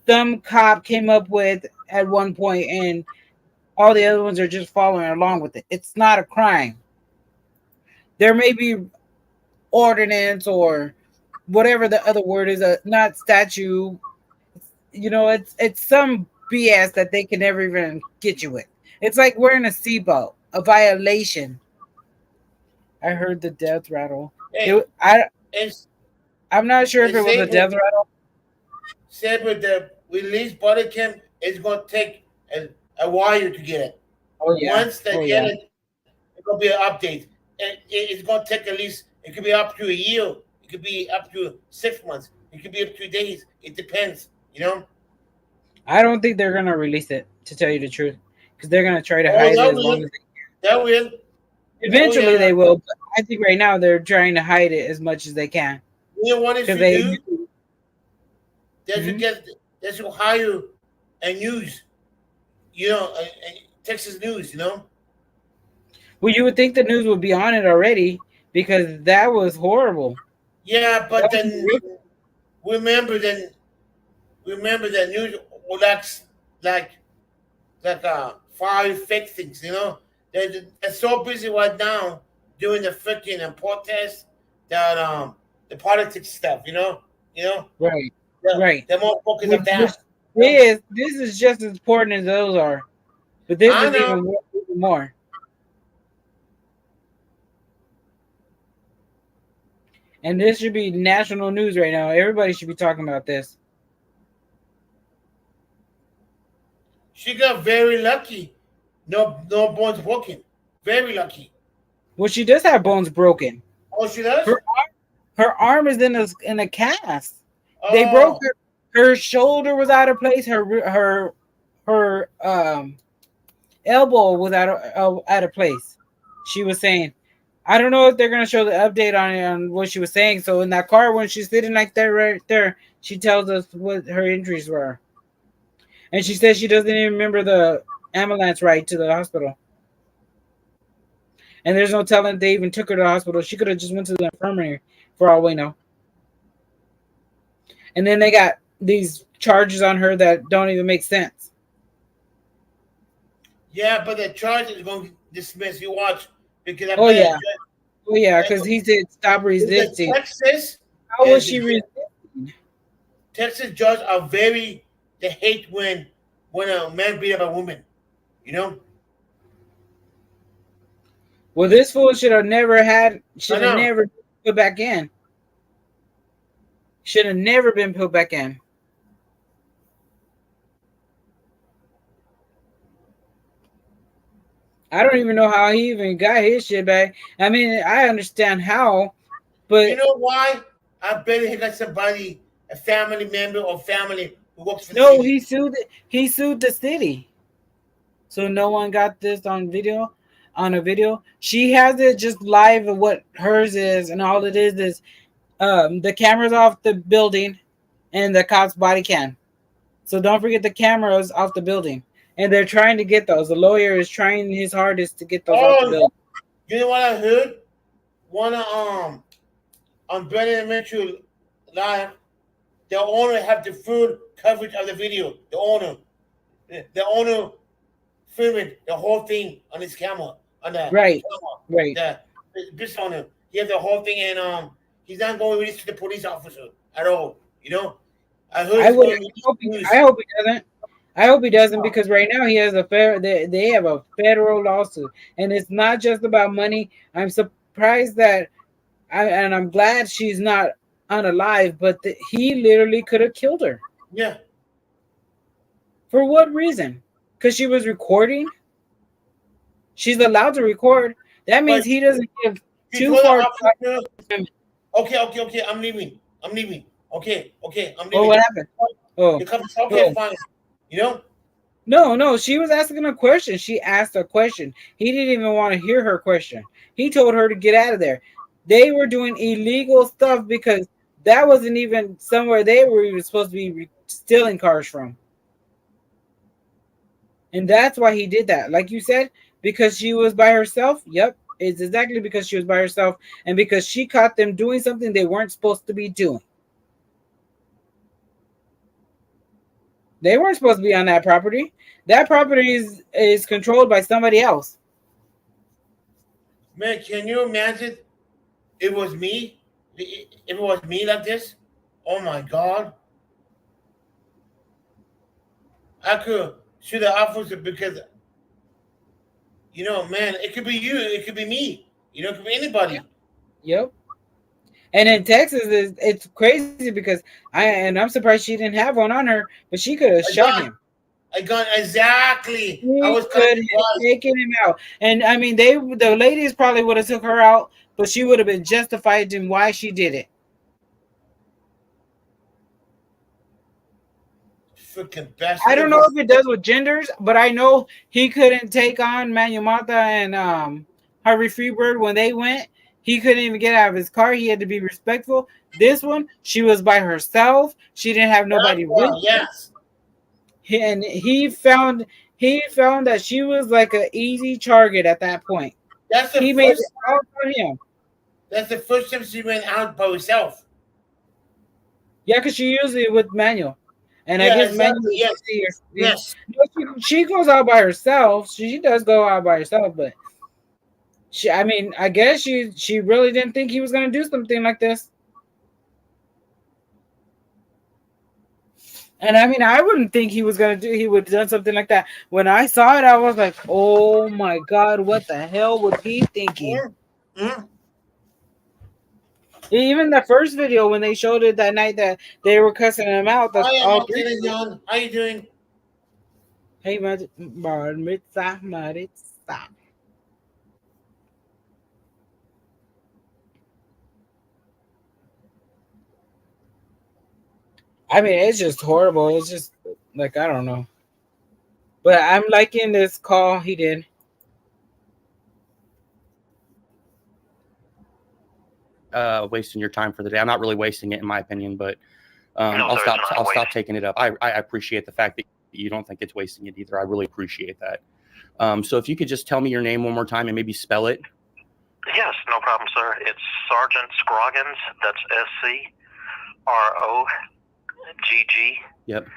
some cop came up with at one point, and all the other ones are just following along with it. It's not a crime. There may be ordinance or whatever the other word is, not statute. You know, it's some BS that they can never even get you with. It's like wearing a seatbelt, a violation. I heard the death rattle. I'm not sure if it was a death rattle. Said with the release body cam, it's going to take a while to get it. Oh, yeah. Once they get it, it's going to be an update. It's going to take at least, it could be up to a year. It could be up to 6 months. It could be up to days. It depends, you know? I don't think they're going to release it, to tell you the truth, because they're going to try to hide it as long as they can. That will. Eventually they will, but I think right now they're trying to hide it as much as they can. You know what they should do? They should hire a news, you know, Texas News, you know? Well, you would think the news would be on it already, because that was horrible. Yeah, but then remember, then remember the news like five fake things, you know. They're so busy right now doing the freaking protest that the politics stuff, you know. Right. Yeah, Right. they're more focused on Which that. this is just as important as those are, but this I is know. even more. And this should be national news right now. Everybody should be talking about this. She got very lucky. No bones broken. Very lucky. Well, she does have bones broken. Oh, she does. Her arm is in a cast. Oh, They broke her shoulder was out of place. Her elbow was out of place. She was saying, I don't know if they're gonna show the update on what she was saying. So in that car, when she's sitting like that right there, she tells us what her injuries were, and she says she doesn't even remember the ambulance ride to the hospital. And there's no telling they even took her to the hospital. She could have just went to the infirmary for all we know. And then they got these charges on her that don't even make sense. Yeah, but the charge is going to dismiss. You watch because I Oh bet yeah, oh yeah, because he said stop resisting. Texas. How was she resisting? Texas judges are they hate when a man beat up a woman, you know. Well, this fool should have never know. never put back in. Should have never been put back in. I don't even know how he even got his shit back. I mean, I understand how, but You know why? I bet he got somebody, a family member or family who works for the no, city. he sued the city. So no one got this on a video. She has it just live of what hers is, and all it is the cameras off the building and the cop's body cam. So don't forget the cameras off the building. And they're trying to get those. The lawyer is trying his hardest to get those off the building. You know what I heard? One on Brennan Mitchell Live, the owner have the full coverage of the video. The owner filming the whole thing on his camera. On the Right. camera. Right. The business owner. He has the whole thing, and he's not going to release to the police officer at all. You know, I heard. I hope he doesn't. I hope he doesn't, because right now he has they have a federal lawsuit, and it's not just about money. I'm surprised that I'm glad she's not unalive, but he literally could have killed her. Yeah. For what reason? Because she was recording. She's allowed to record. That means he doesn't give too far. Okay. I'm leaving. Okay. I'm leaving. Oh, what happened? Oh, okay, fine. You know? No. She was asking a question. She asked a question. He didn't even want to hear her question. He told her to get out of there. They were doing illegal stuff because that wasn't even somewhere they were even supposed to be stealing cars from. And that's why he did that. Like you said, because she was by herself. Yep. It's exactly because she was by herself, and because she caught them doing something they weren't supposed to be doing. They weren't supposed to be on that property. That property is controlled by somebody else. Man, can you imagine? It was me. If it was me like this, oh my God, I could shoot the officer because, you know, man, it could be you, it could be me, you know, it could be anybody. Yep. And in Texas, it's crazy because I'm surprised she didn't have one on her, but she could have shot him. I got exactly. I was taking him out, and I mean, the ladies probably would have took her out, but she would have been justified in why she did it. Freaking best. I don't know if it does with genders, but I know he couldn't take on Manuel Mata and Harvey Freebird when they went. He couldn't even get out of his car. He had to be respectful. This one, she was by herself. She didn't have nobody with her. Yes. And he found that she was like an easy target at that point. That's the he made it all for him. That's the first time she went out by herself. Yeah, because she usually with Manuel. And I Yeah, guess exactly. Maggie, Yes. see her. Yes. She goes out by herself. She does go out by herself, but I mean, I guess she really didn't think he was gonna do something like this. And I mean, I wouldn't think he would have done something like that. When I saw it, I was like, oh my God, what the hell was he thinking? Mm-hmm. Even the first video when they showed it that night that they were cussing him out, that's Hi, I'm all three. Martinez Young. How you doing? Hey, Maritza. I mean, it's just horrible. It's just like, I don't know. But I'm liking this call he did. Wasting your time for the day. I'm not really wasting it, in my opinion, but No, I'll sir, stop. it's not I'll stop wasted. taking it up. I appreciate the fact that you don't think it's wasting it either. I really appreciate that. So if you could just tell me your name one more time and maybe spell it. Yes, no problem, sir. It's Sergeant Scroggins. That's SCROGG. Yep.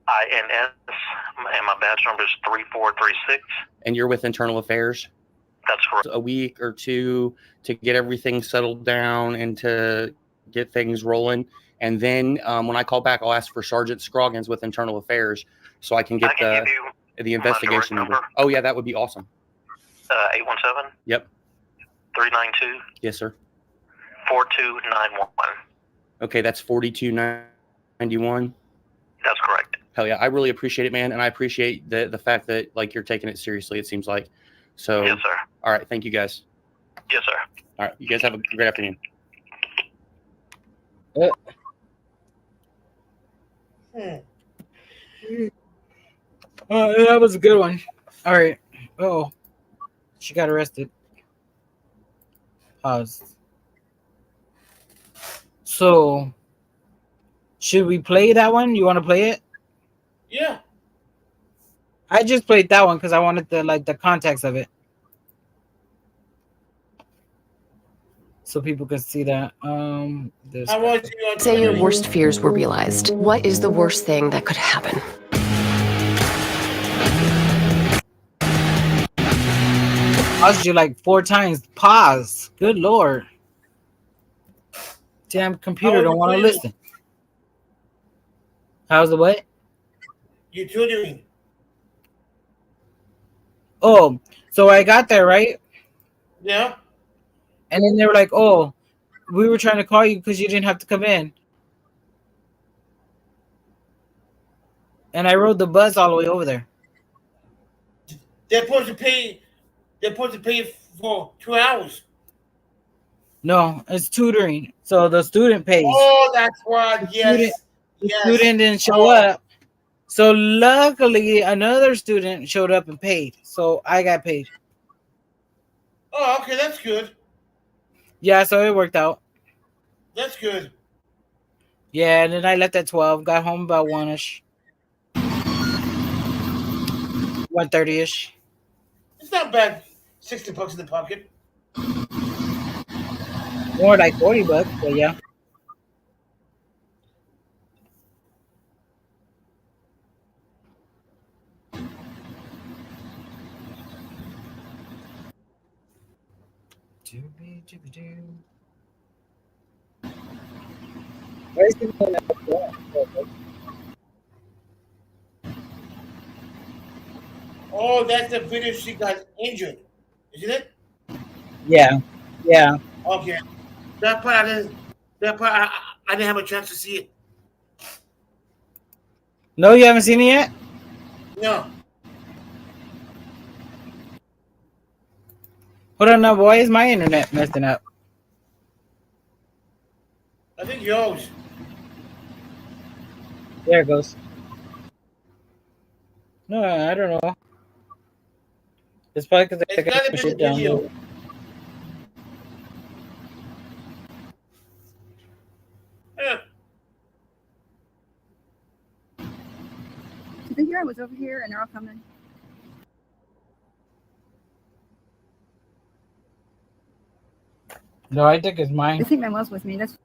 INS, and my badge number is 3436. And you're with Internal Affairs. That's correct. A week or two to get everything settled down and to get things rolling. And then when I call back, I'll ask for Sergeant Scroggins with Internal Affairs so I can get I can give you the investigation my direct number. Oh, yeah, that would be awesome. 817. Yep. 392. Yes, sir. 4291. Okay, that's 4291. That's correct. Hell yeah, I really appreciate it, man, and I appreciate the fact that like you're taking it seriously. It seems like. So. Yes, sir. All right, thank you guys. Yes, sir. All right, you guys have a great afternoon. That was a good one. All right. Oh, she got arrested. Pause. So, should we play that one? You want to play it? Yeah. I just played that one because I wanted the context of it, so people can see that. This. How was you on Say your Twitter? worst fears were realized. What is the worst thing that could happen? Paused you like 4 times. Pause. Good Lord. Damn computer How don't was want to your listen. How's the what? You tutoring? Oh, so I got there, right? Yeah. And then they were like, oh, we were trying to call you because you didn't have to come in. And I rode the bus all the way over there. They're supposed to pay. They're supposed to pay for 2 hours. No, it's tutoring. So the student pays. Oh, that's why. Yes. The Yes. student didn't show up. So luckily another student showed up and paid. So I got paid. Oh, okay. That's good. Yeah, so it worked out. That's good. Yeah, and then I left at 12. Got home about 1-ish. 1:30-ish. It's not bad. $60 in the pocket. More like $40, but yeah. Oh, that's the video she got injured, isn't it? Yeah, yeah. Okay. That part I didn't. That part I didn't have a chance to see it. No, you haven't seen it yet? No. Hold on, now, why is my internet messing up? I think yours. There it goes. No, I don't know. It's probably because I It's got gotta the be shit the down. video. Yeah. I think I was over here and they're all coming. No, I think it's I mine. think my mom's with me. That's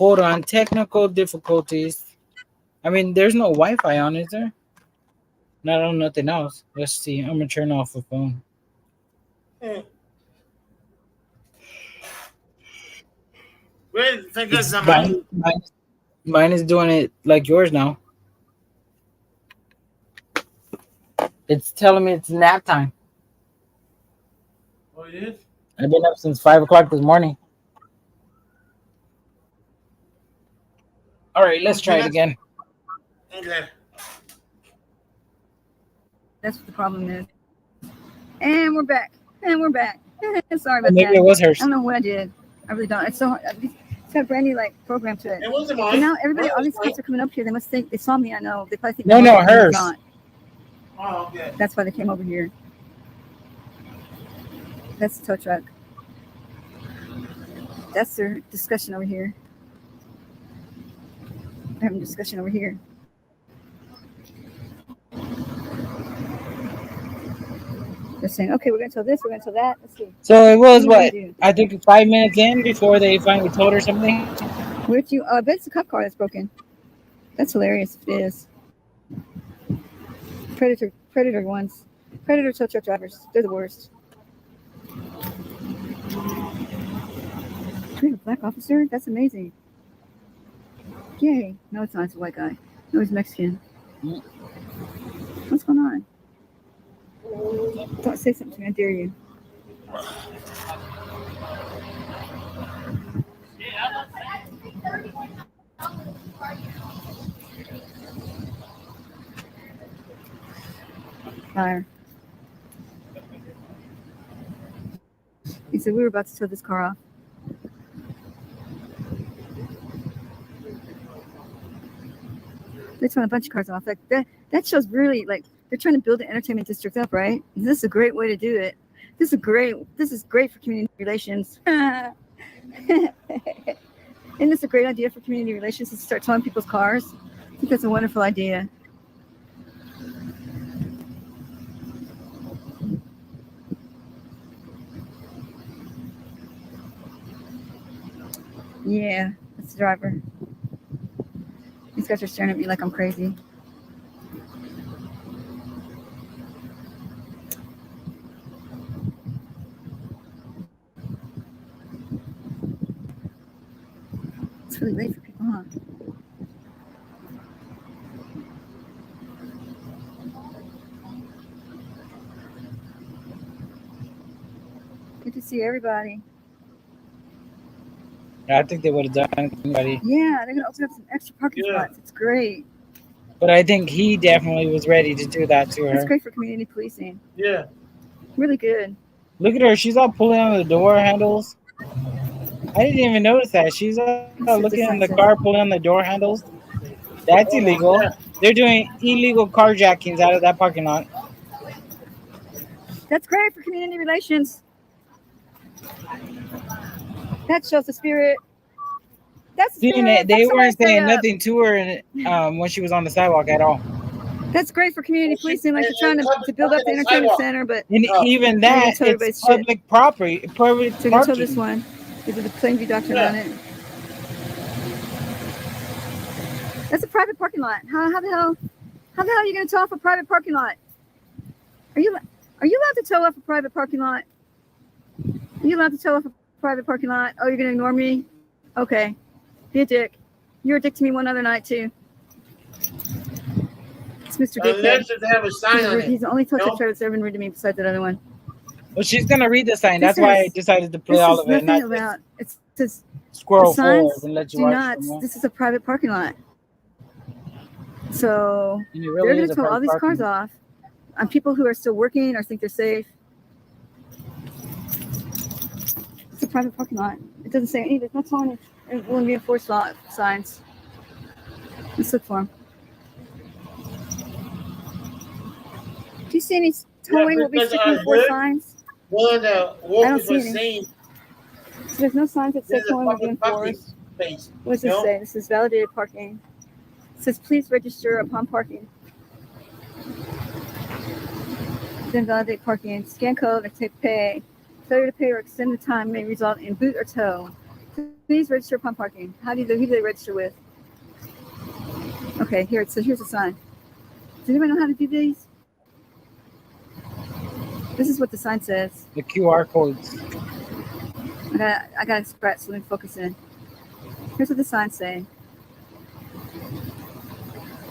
Hold on, technical difficulties. I mean, there's no Wi-Fi on, is there? Not on nothing else. Let's see. I'm gonna turn off the phone. Well, fingers It's on mine. mine is doing it like yours now. It's telling me it's nap time. Oh, it is? I've been up since 5 o'clock this morning. All right, let's try it again. Okay. That's what the problem is. And we're back. And we're back. Sorry about Maybe that. it was hers. I don't know what I did. I really don't. It's so hard. It's got a brand new like program to it. It wasn't But mine. now everybody, all these Mine. cops are coming up here. They must think they saw me. I know. They probably think No, I'm no, not. hers. Oh, okay. That's why they came over here. That's the tow truck. That's their discussion over here. They're having a discussion over here. They're saying, okay, we're going to tow this, we're going to tow that. Let's see. So it was What what? do you do? I think 5 minutes in before they finally told her something. Where'd you? I bet it's a cop car that's broken. That's hilarious if it is. Predator ones. Predator tow truck drivers. They're the worst. Do we have a black officer? That's amazing. Yay. No, it's not. It's a white guy. No, he's Mexican. What's going on? Don't say something to me. I dare you. Fire. He said we were about to tow this car off. They're towing a bunch of cars off. Like that shows really like they're trying to build an entertainment district up, right? And this is a great way to do it. This is great for community relations. Isn't this a great idea for community relations to start towing people's cars? I think that's a wonderful idea. Yeah, that's the driver. These guys are staring at me like I'm crazy. It's really late for people, huh? Good to see everybody. I think they would have done anybody. Yeah, they're gonna open up some extra parking spots. It's great. But I think he definitely was ready to do that to It's her. great for community policing. Yeah. Really good. Look at her. She's all pulling on the door handles. I didn't even notice that. She's all looking in the car, pulling on the door handles. That's illegal. They're doing illegal carjackings out of that parking lot. That's great for community relations. That shows the spirit. That's the spirit. They That's weren't the saying way nothing to her when she was on the sidewalk at all. That's great for community policing. Like they're trying to build up the entertainment center, but And even that, it's public property. Public so you can tell parking. this one. They did the Plainview Doctrine on it. That's a private parking lot. How the hell are you going to tow off a private parking lot? Are you allowed to tow off a private parking lot? Are you allowed to tow off a private parking lot? Oh, you're going to ignore me? Okay. Be a dick. You were a dick to me one other night too. It's Mr. Dickhead. Unless they have a sign on it. He's the only tow truck Nope. driver that's ever been rude to me besides that other one. Well, she's gonna read the sign. This That's why I is- decided to play This all is of it, nothing not about. It says just squirrel the signs forward and let you do watch not. some more. This is a private parking lot. So And it they're really going is to a tow all private these parking cars lot. off on people who are still working or think they're safe. It's a private parking lot. It doesn't say any. There's no towing and will be enforced signs. Let's look for them. Do you see any towing will be because strictly I enforced heard- signs? One of the I don't workers see was any. saying So there's no signs that say this is a towing will be public parking enforced. space. What does this No? say? This is validated parking. It says please register upon parking. Then validate parking. Scan code and take pay. Failure to pay or extend the time may result in boot or tow. Please register upon parking. Who do they register with? Okay, here it says. Here's a sign. Does anybody know how to do these? This is what the sign says. The QR codes. I got to scratch so let me focus in. Here's what the signs say.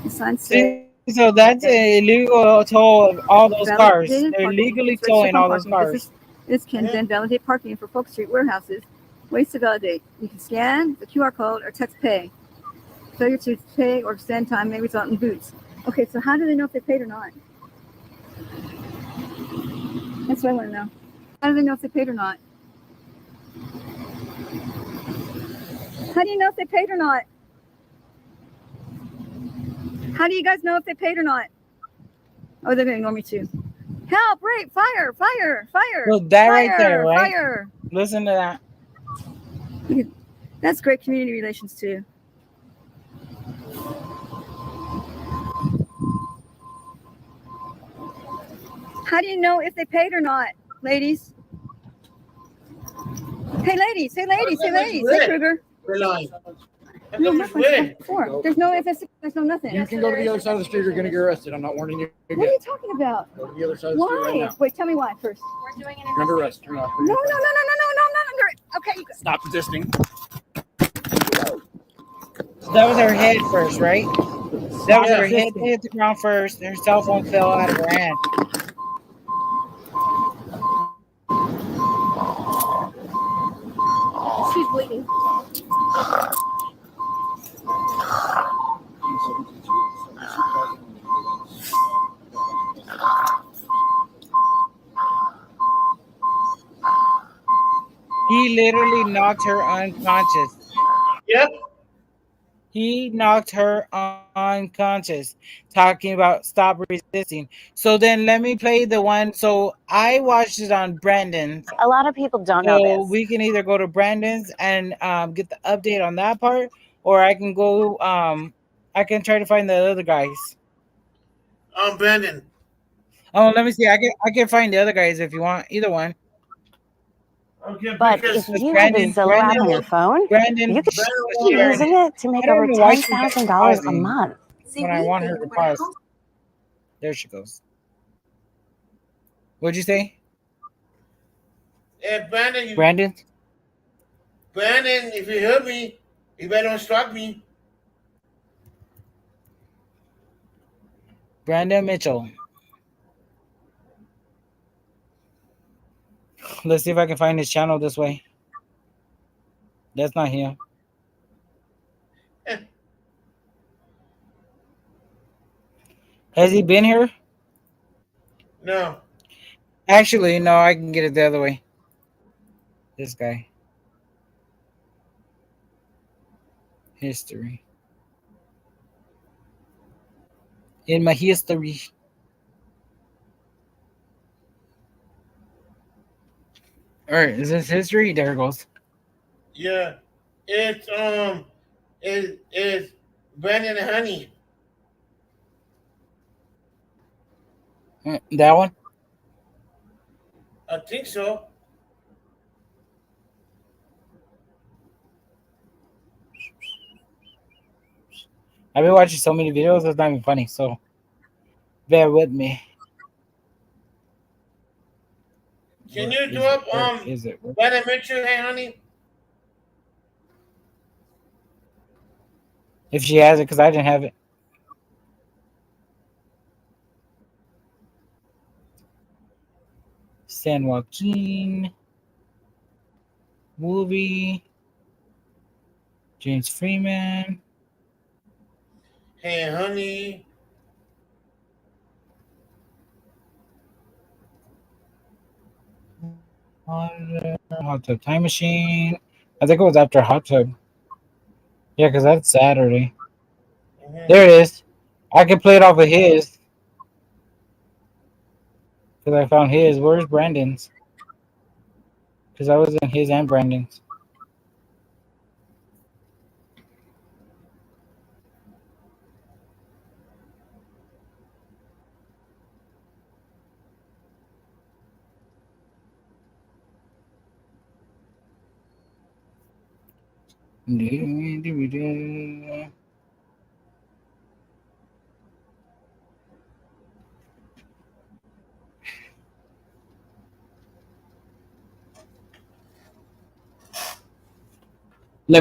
The sign says. So that's a illegal toll of all those cars. Validated They're parking. legally It's registered towing upon all those parking. cars. This can then validate parking for Polk Street warehouses. Ways to validate. You can scan the QR code or text pay. Failure to pay or send time may result in boots. Okay, so how do they know if they paid or not? That's what I want to know. How do they know if they paid or not? How do you know if they paid or not? How do you guys know if they paid or not? Oh, they're going to ignore me too. Help, rape, fire, fire, fire. Look, that fire, right there, right? Fire. Listen to that. That's great community relations too. How do you know if they paid or not, ladies? Hey, ladies. Hey, ladies. Hey, ladies. Hey, Kruger. We're lying. No, that's what before. There's no FS. There's no nothing. You can go to the other side of the street. You're going to get arrested. I'm not warning you. What are you talking about? Go to the other side of the street right Why? now. Wait, tell me why first. We're doing an You're under arrest. You're not. No, no, no, no, no, no, no, I'm not under it. Okay, you go. Stop resisting. That was her head first, right? That was her head hit the ground first. Her cell phone fell out of her hand. She's bleeding. He literally knocked her unconscious. Yep. He knocked her unconscious, talking about stop resisting. So then let me play the one. So I watched it on Brandon's. A lot of people don't know So this. we can either go to Brandon's and get the update on that part, or I can go. I can try to find the other guys. Brandon. Oh, let me see. I can find the other guys if you want. Either one. Okay, But because if you have the Zillow app on your phone, Brandon, you could was be sharing using it to make I don't over know why she's $10,000 a pausing month. when I want her to pause. There she goes. What'd you say, Brandon, Brandon? Brandon, if you hear me, you better don't strike me. Brandon Mitchell. Let's see if I can find his channel this way. That's not him. Has he been here? No. Actually, no, I can get it the other way. This guy. History. In my history. All right, is this history? There it goes. Yeah. It's it's Brandon and Honey. That one? I think so. I've been watching so many videos, it's not even funny, so bear with me. Can Where you is do it? up Where is it? Brandon Mitchell, hey honey? If she has it, because I didn't have it. San Joaquin movie. James Freeman. Hey honey. Hot Tub Time Machine. I think it was after Hot Tub. Yeah, because that's Saturday. There it is. I can play it off of his. Because I found his. Where's Brandon's? Because I was in his and Brandon's. Let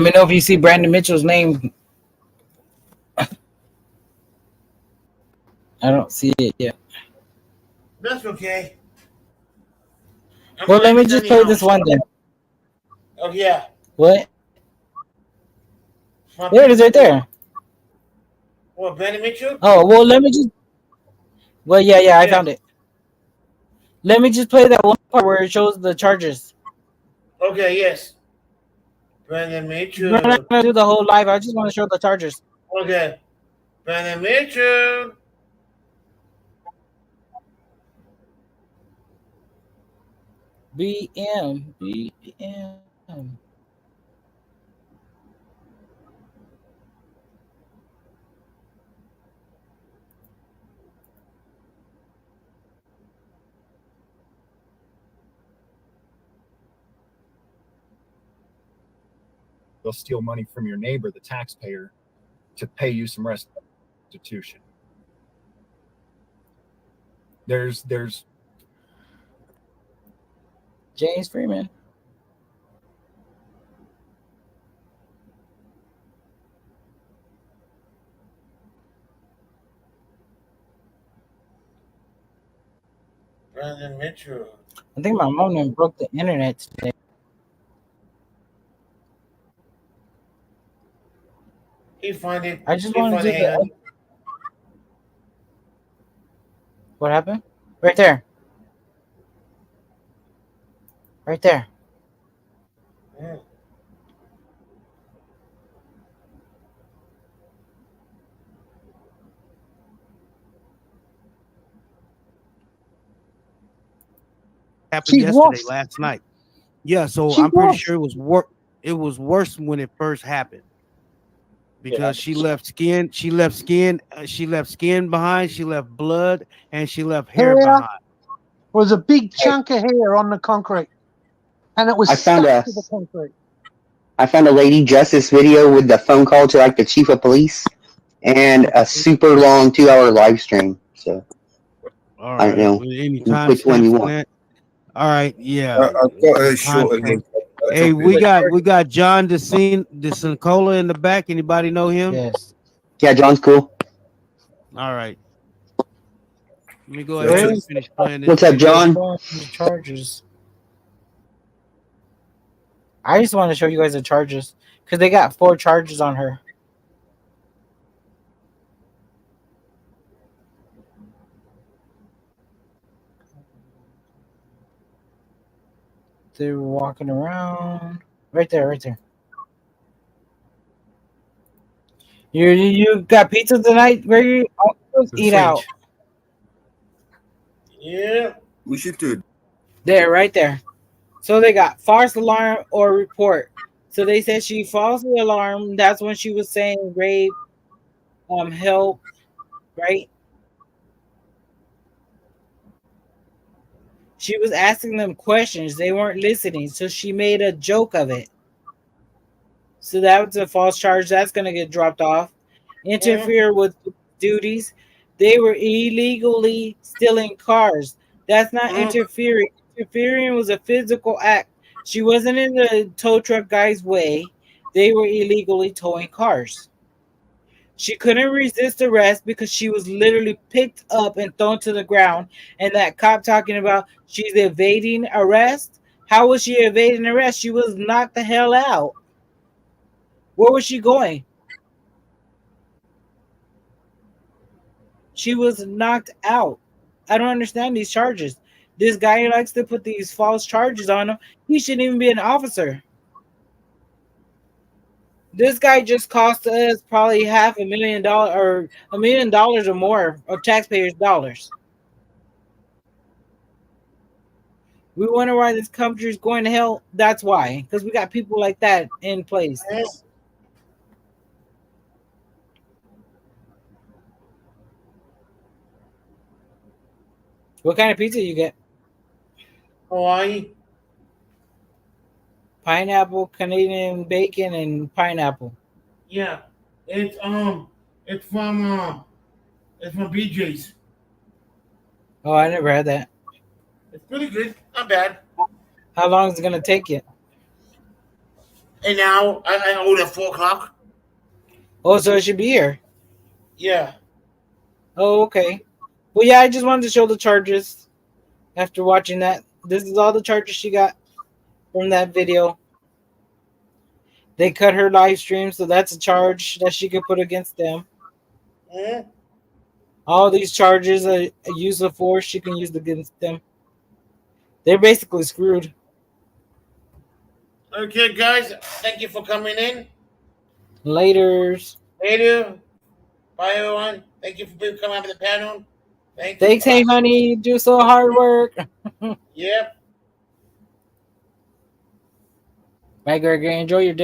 me know if you see Brandon Mitchell's name. I don't see it yet. That's okay. Well, let me just play this one then. Oh yeah. What? There it is right there. What, Brandon Mitchell? Oh, well, let me just. Well, yeah, I found it. Let me just play that one part where it shows the charges. Okay, yes. Brandon Mitchell. We're not going to do the whole live. I just want to show the charges. Okay. Brandon Mitchell. BM. They'll steal money from your neighbor, the taxpayer, to pay you some restitution. There's James Freeman. Brandon Mitchell. I think my mom done broke the internet today. He find it. I just want to do the. What happened? Right there. Right there. Mm. Happened yesterday, last night. Yeah, so I'm pretty sure it was It was worse when it first happened because she left skin behind, she left blood, and she left hair behind. Was a big chunk of hair on the concrete, and it was I found stuck to the concrete. I found a Lady Justice video with the phone call to like the chief of police and a super long 2-hour live stream. So all I don't know which one you want. That? All right, yeah. I'll cut her short again. Hey, we got John DeSincola in the back. Anybody know him? Yes. Yeah, John's cool. All right. Let me go ahead and finish playing this. What's up, John? Charges. I just want to show you guys the charges because they got 4 charges on her. They were walking around right there. You got pizza tonight? Where you eat out? Yeah, we should do. There, right there. So they got false alarm or report. So they said she falsely alarmed. That's when she was saying rape, help, right? She was asking them questions. They weren't listening. So she made a joke of it. So that was a false charge. That's going to get dropped off. Interfere with duties. They were illegally stealing cars. That's not interfering. Interfering was a physical act. She wasn't in the tow truck guy's way. They were illegally towing cars. She couldn't resist arrest because she was literally picked up and thrown to the ground. And that cop talking about she's evading arrest. How was she evading arrest? She was knocked the hell out. Where was she going? She was knocked out. I don't understand these charges. This guy likes to put these false charges on him. He shouldn't even be an officer. This guy just cost us probably $500,000 or $1 million or more of taxpayers' dollars. We wonder why this country is going to hell. That's why, because we got people like that in place. What kind of pizza you get? Hawaii. pineapple, Canadian bacon, and pineapple. Yeah, it's from BJ's. Oh, I never had that. It's pretty good, not bad. How long is it gonna take you? And now I ordered at 4:00. Oh, so it should be here. Yeah. Oh, okay. Well, yeah, I just wanted to show the charges after watching that. This is all the charges she got from that video. They cut her live stream, so that's a charge that she could put against them. Mhm. All these charges, a use of force, she can use against them. They're basically screwed. Okay, guys, thank you for coming in. Laters. Later. Bye, everyone. Thank you for coming out of the panel. Thank you. Thanks, hey honey. You do so hard work. Yep. Bye, Gregory. Enjoy your dinner.